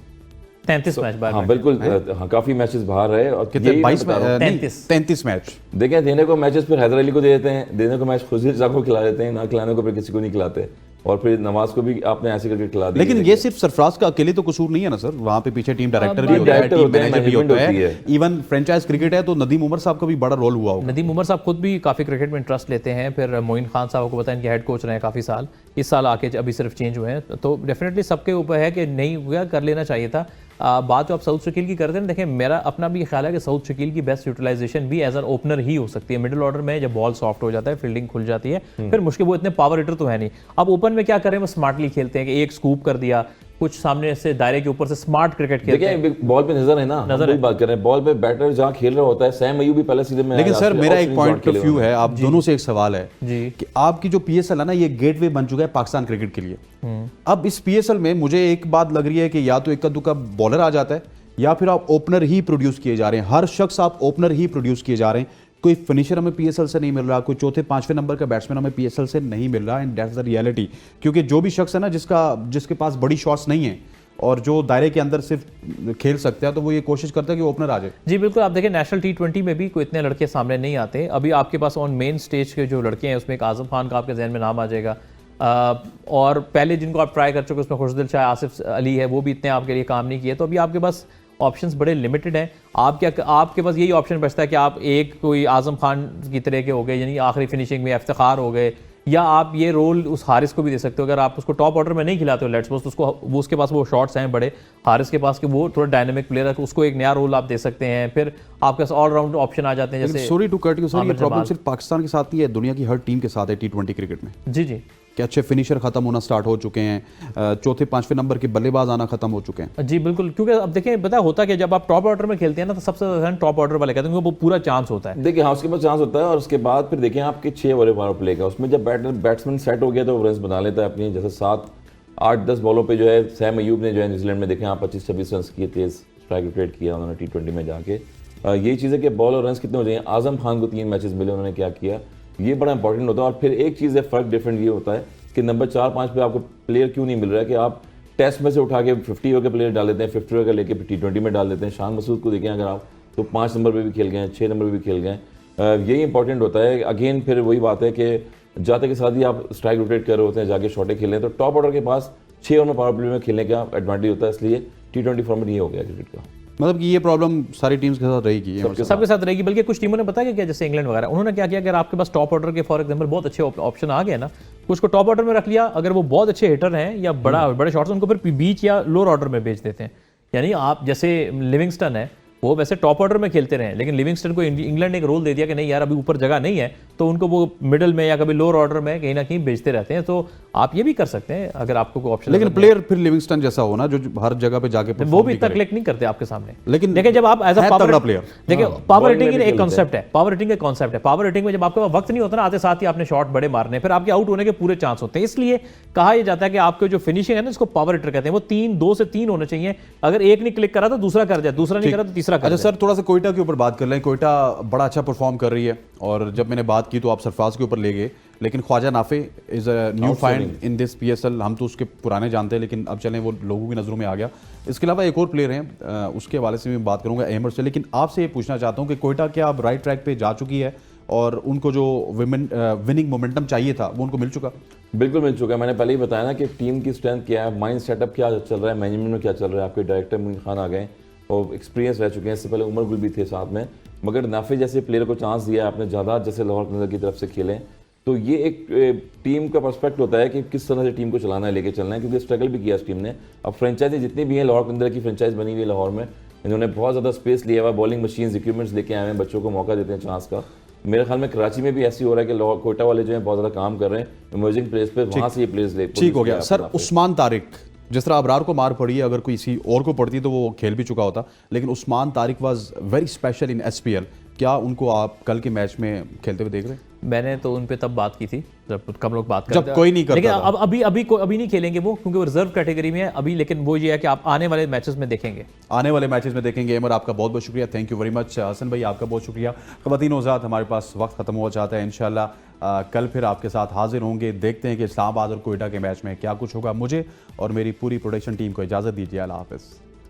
33 मैच बाहर। हाँ बिल्कुल, हाँ काफी मैचेस बाहर रहे, और कितने 22 33 33 मैच। देखें, देने को मैचेस फिर हैदर अली को दे देते हैं, देने को मैच खुशी साहब को खिला देते हैं, ना खिलाने को फिर किसी को नहीं खिलाते, और फिर नवाज को भी आपने ऐसे करके खिला दिया। लेकिन ये सिर्फ सरफराज का अकेले तो कसूर नहीं है ना सर, वहाँ पे पीछे टीम डायरेक्टर भी होता है, टीम मैनेजर भी होता है, इवन फ्रेंचाइज क्रिकेट है तो नदीम उमर साहब का भी बड़ा रोल हुआ होगा। नदीम उमर साहब खुद भी काफ़ी क्रिकेट में इंटरेस्ट लेते हैं, फिर मोइन खान साहब को पता है इनके हेड कोच रहे हैं काफ़ी साल, इस साल आके अभी सिर्फ चेंज हुए हैं, तो डेफिनेटली सबके ऊपर है कि नहीं हुआ, कर लेना चाहिए था। बात जो आप साउथ शकील की करते हैं, देखें मेरा अपना भी ख्याल है कि साउथ शकील की बेस्ट यूटिलाइजेशन भी एज एन ओपनर ही हो सकती है। मिडिल ऑर्डर में जब बॉल सॉफ्ट हो जाता है, फील्डिंग खुल जाती है, फिर मुश्किल, वो इतने पावर हिटर तो है नहीं। अब ओपन में क्या करें, वो स्मार्टली खेलते हैं कि एक स्कूप कर दिया, कुछ सामने से दायरे के ऊपर से स्मार्ट क्रिकेट खेलते हैं। देखिए बॉल पे नजर है ना, नजर है, बात कर रहे हैं बॉल पे, बैटर जहां खेल रहा होता है, सैम अयूब भी पहले सीजन में। लेकिन सर मेरा एक पॉइंट ऑफ व्यू है, आप दोनों से एक सवाल है जी कि आपकी जो PSL है ना, ये गेटवे बन चुका है पाकिस्तान क्रिकेट के लिए। अब इस PSL में मुझे एक बात लग रही है कि या तो इक्का दुक्का बॉलर आ जाता है, या फिर आप ओपनर ही प्रोड्यूस किए जा रहे हैं, हर शख्स आप ओपनर ही प्रोड्यूस किए जा रहे हैं। कोई फिनिशर हमें PSL से नहीं मिल रहा, कोई चौथे पांचवें नंबर का बैट्समैन हमें PSL से नहीं मिल रहा, एंड दैट्स द रियलिटी। क्योंकि जो भी शख्स है ना जिसके पास बड़ी शॉट्स नहीं है और जो दायरे के अंदर सिर्फ खेल सकते हैं, तो वो ये कोशिश करता है कि ओपनर आ जाए। जी बिल्कुल, आप देखें नेशनल T20 में भी कोई इतने लड़के सामने नहीं आते। अभी आपके पास ऑन मेन स्टेज के जो लड़के हैं उसमें एक आजम खान का आपके जहन में नाम आ जाएगा, और पहले जिनको आप ट्राई कर चुके उसमें खुशदिल शाह, आसिफ अली है, वो भी इतने आपके लिए काम नहीं किए। तो अभी आपके पास ऑप्शंस बड़े लिमिटेड हैं। आपके पास यही ऑप्शन बचता है कि आप एक कोई आजम खान की तरह के हो गए, यानी आखिरी फिनिशिंग में इफ्तिखार हो गए, या आप ये रोल उस हारिस को भी दे सकते हो। अगर आप उसको टॉप ऑर्डर में नहीं खिलाते हो, लेट्स सपोज, तो उसके पास वो शॉट्स हैं बड़े, हारिस के पास कि वो थोड़ा डायनामिक प्लेयर है, तो उसको एक नया रोल आप दे सकते हैं। फिर आपके पास ऑलराउंड ऑप्शन आ जाते हैं। जैसे sorry to cut you sir, ये प्रॉब्लम सिर्फ पाकिस्तान के साथ नहीं है, दुनिया की हर टीम के साथ है T20 क्रिकेट में। जी जी, कि अच्छे फिनिशर खत्म होना स्टार्ट हो चुके हैं, चौथे पांचवें नंबर के बल्लेबाज आना खत्म हो चुके हैं। जी बिल्कुल, क्योंकि अब देखें पता होता है कि जब आप टॉप ऑर्डर में खेलते हैं ना, तो सबसे ज़्यादा टॉप ऑर्डर वाले कहते हैं क्योंकि वो पूरा चांस होता है। देखिए हाँ, उसके बाद चांस होता है, और उसके बाद फिर देखें आपके 6 ओवर पावर प्ले का, उसमें जब बैट्समैन सेट हो गया तो रन बना लेता है अपनी। जैसे 7-8-10 बॉलों पर जो है सैम अयूब ने जो है न्यूजीलैंड में देखें आप 25-26 रन किए, तेज स्ट्राइक रेट किया उन्होंने T20 में जाके। यही चीज़ है कि बॉल और रन कितने हो जाएंगे। आजम खान को 3 मैचेस मिले, उन्होंने क्या किया, ये बड़ा इंपॉर्टेंट होता है। और फिर एक चीज़ है, फ़र्क डिफरेंट ये होता है कि नंबर 4-5 पे आपको प्लेयर क्यों नहीं मिल रहा है कि आप टेस्ट में से उठा के 50 ओवर के प्लेयर डाल देते हैं, 50 ओवर का लेके फिर T20 में डाल देते हैं। शान मसूद को देखें अगर आप, तो 5 नंबर पे भी खेल गए हैं, 6 नंबर पे भी खेल गए हैं। यही इंपॉर्टेंट होता है। अगेन फिर वही बात है कि जाते के साथ ही आप स्ट्राइक रोटेट कर रहे होते हैं, जाके शॉटे खेल रहे हैं, तो टॉप ऑर्डर के पास 6 ओवर में पावर प्ले में खेलने का एडवांटेज होता है। इसलिए T20 फॉर्मेट ये हो गया क्रिकेट का। मतलब कि ये प्रॉब्लम सारी टीम्स के साथ रहेगी, सबके साथ रहेगी। बल्कि कुछ टीमों ने बताया क्या, जैसे इंग्लैंड वगैरह, उन्होंने क्या किया, अगर आपके पास टॉप ऑर्डर के फॉर एग्जांपल बहुत अच्छे ऑप्शन आ गए ना, कुछ को टॉप ऑर्डर में रख लिया, अगर वो बहुत अच्छे हिटर हैं या बड़े शॉट्स, उनको फिर बीच या लोअर ऑर्डर में भेज देते हैं। यानी आप जैसे लिविंगस्टन है, वो वैसे टॉप ऑर्डर में खेलते रहे, लेकिन लिविंगस्टन को इंग्लैंड ने एक रोल दे दिया कि नहीं यार अभी ऊपर जगह नहीं है, तो उनको वो मिडल में या कभी लोअर ऑर्डर में कहीं ना कहीं भेजते रहते हैं। तो आप ये भी कर सकते हैं अगर आपको कोई ऑप्शन। लेकिन प्लेयर फिर लिविंगस्टन जैसा हो ना, जो हर जगह पे जाके वो भी इतना कलेक्ट नहीं करते आपके सामने। लेकिन देखिए जब आप एज अ तगड़ा प्लेयर, देखिए पावर bowling में रेटिंग भी एक खेलते कॉन्सेप्ट है, पावर रेटिंग एक कॉन्सेप्ट है। पावर रेटिंग में जब आपके पास वक्त नहीं होता ना, आते साथ ही आपने शॉट बड़े मारने, फिर आपके आउट होने के पूरे चांस होते हैं। इसलिए कहा यह जाता है कि आपके जो फिनिशिंग है ना, इसको पावर हिटर कहते हैं, वो 2 से 3 होने चाहिए। अगर एक नहीं क्लिक करा तो दूसरा कर जाए, दूसरा नहीं करा तो तीसरा कर अच्छा जाए। सर, थोड़ा सा कोयटा के ऊपर बात कर लें। कोयटा बड़ा अच्छा परफॉर्म कर रही है, और जब मैंने बात की तो आप सरफराज के ऊपर ले गए, लेकिन Khawaja Nafay is a new find in this PSL। हम तो उसके पुराने जानते हैं, लेकिन अब चलें वो लोगों की नज़रों में आ गया। इसके अलावा एक और प्लेयर हैं, उसके हवाले से मैं बात करूंगा अहमद से। लेकिन आपसे ये पूछना चाहता हूं कि कोयटा क्या अब राइट ट्रैक पे जा चुकी है, और उनको जो विनिंग मोमेंटम चाहिए था वो उनको मिल चुका? बिल्कुल मिल चुका है। मैंने पहले ही बताया ना कि टीम की स्ट्रेंथ क्या है, माइंड सेटअप क्या चल रहा है, मैनेजमेंट में क्या चल रहा है। आपके डायरेक्टर मुइन खान आ गए और एक्सपीरियंस रह चुके हैं, इससे पहले उमर गुल भी थे साथ में। मगर नाफे जैसे प्लेयर को चांस दिया आपने, ज़्यादा जैसे लाहौर कलंदर की तरफ से खेलें, तो ये एक टीम का पर्सपेक्ट होता है कि किस तरह से टीम को चलाना है, लेके चलना है, क्योंकि स्ट्रगल भी किया इस टीम ने। अब फ्रेंचाइजी जितनी भी हैं, लाहौर कलंदर की फ्रेंचाइज बनी हुई है लाहौर में, इन्होंने बहुत ज़्यादा स्पेस लिया हुआ, बॉलिंग मशीन्स इक्विपमेंट्स लेके आए हैं, बच्चों को मौका देते हैं चांस का। मेरे ख्याल में कराची में भी ऐसी हो रहा है कि लाहौर कोयटा वाले जो हैं बहुत ज़्यादा काम कर रहे हैं इमर्जिंग प्लेस पे, वहाँ से ये प्लेयर्स ले। ठीक हो गया सर। उस्मान तारिक, जिस तरह अबरार को मार पड़ी है, अगर कोई किसी और को पड़ती तो वो खेल भी चुका होता, लेकिन Usman Tariq was very special in SPL। क्या उनको आप कल के मैच में खेलते हुए देख रहे हैं? मैंने तो उन पे तब बात की थी जब कम लोग बात जब कोई नहीं करता लेकिन था। अब अभी नहीं खेलेंगे वो, क्योंकि वो रिजर्व कैटेगरी में है अभी। लेकिन वो ये है कि आप आने वाले मैचेस में देखेंगे, आने वाले मैचेस में देखेंगे। अमर, आपका बहुत बहुत शुक्रिया, thank you very much. Hassan भाई, आपका बहुत शुक्रिया। ख़वातीन हज़रात, हमारे पास वक्त ख़त्म हो जाता है। इंशाल्लाह कल फिर आपके साथ हाजिर होंगे। देखते हैं कि इस्लामाबाद और कोयटा के मैच में क्या कुछ होगा। मुझे और मेरी पूरी प्रोडक्शन टीम को इजाज़त दीजिए। अल्लाह हाफ़िज़।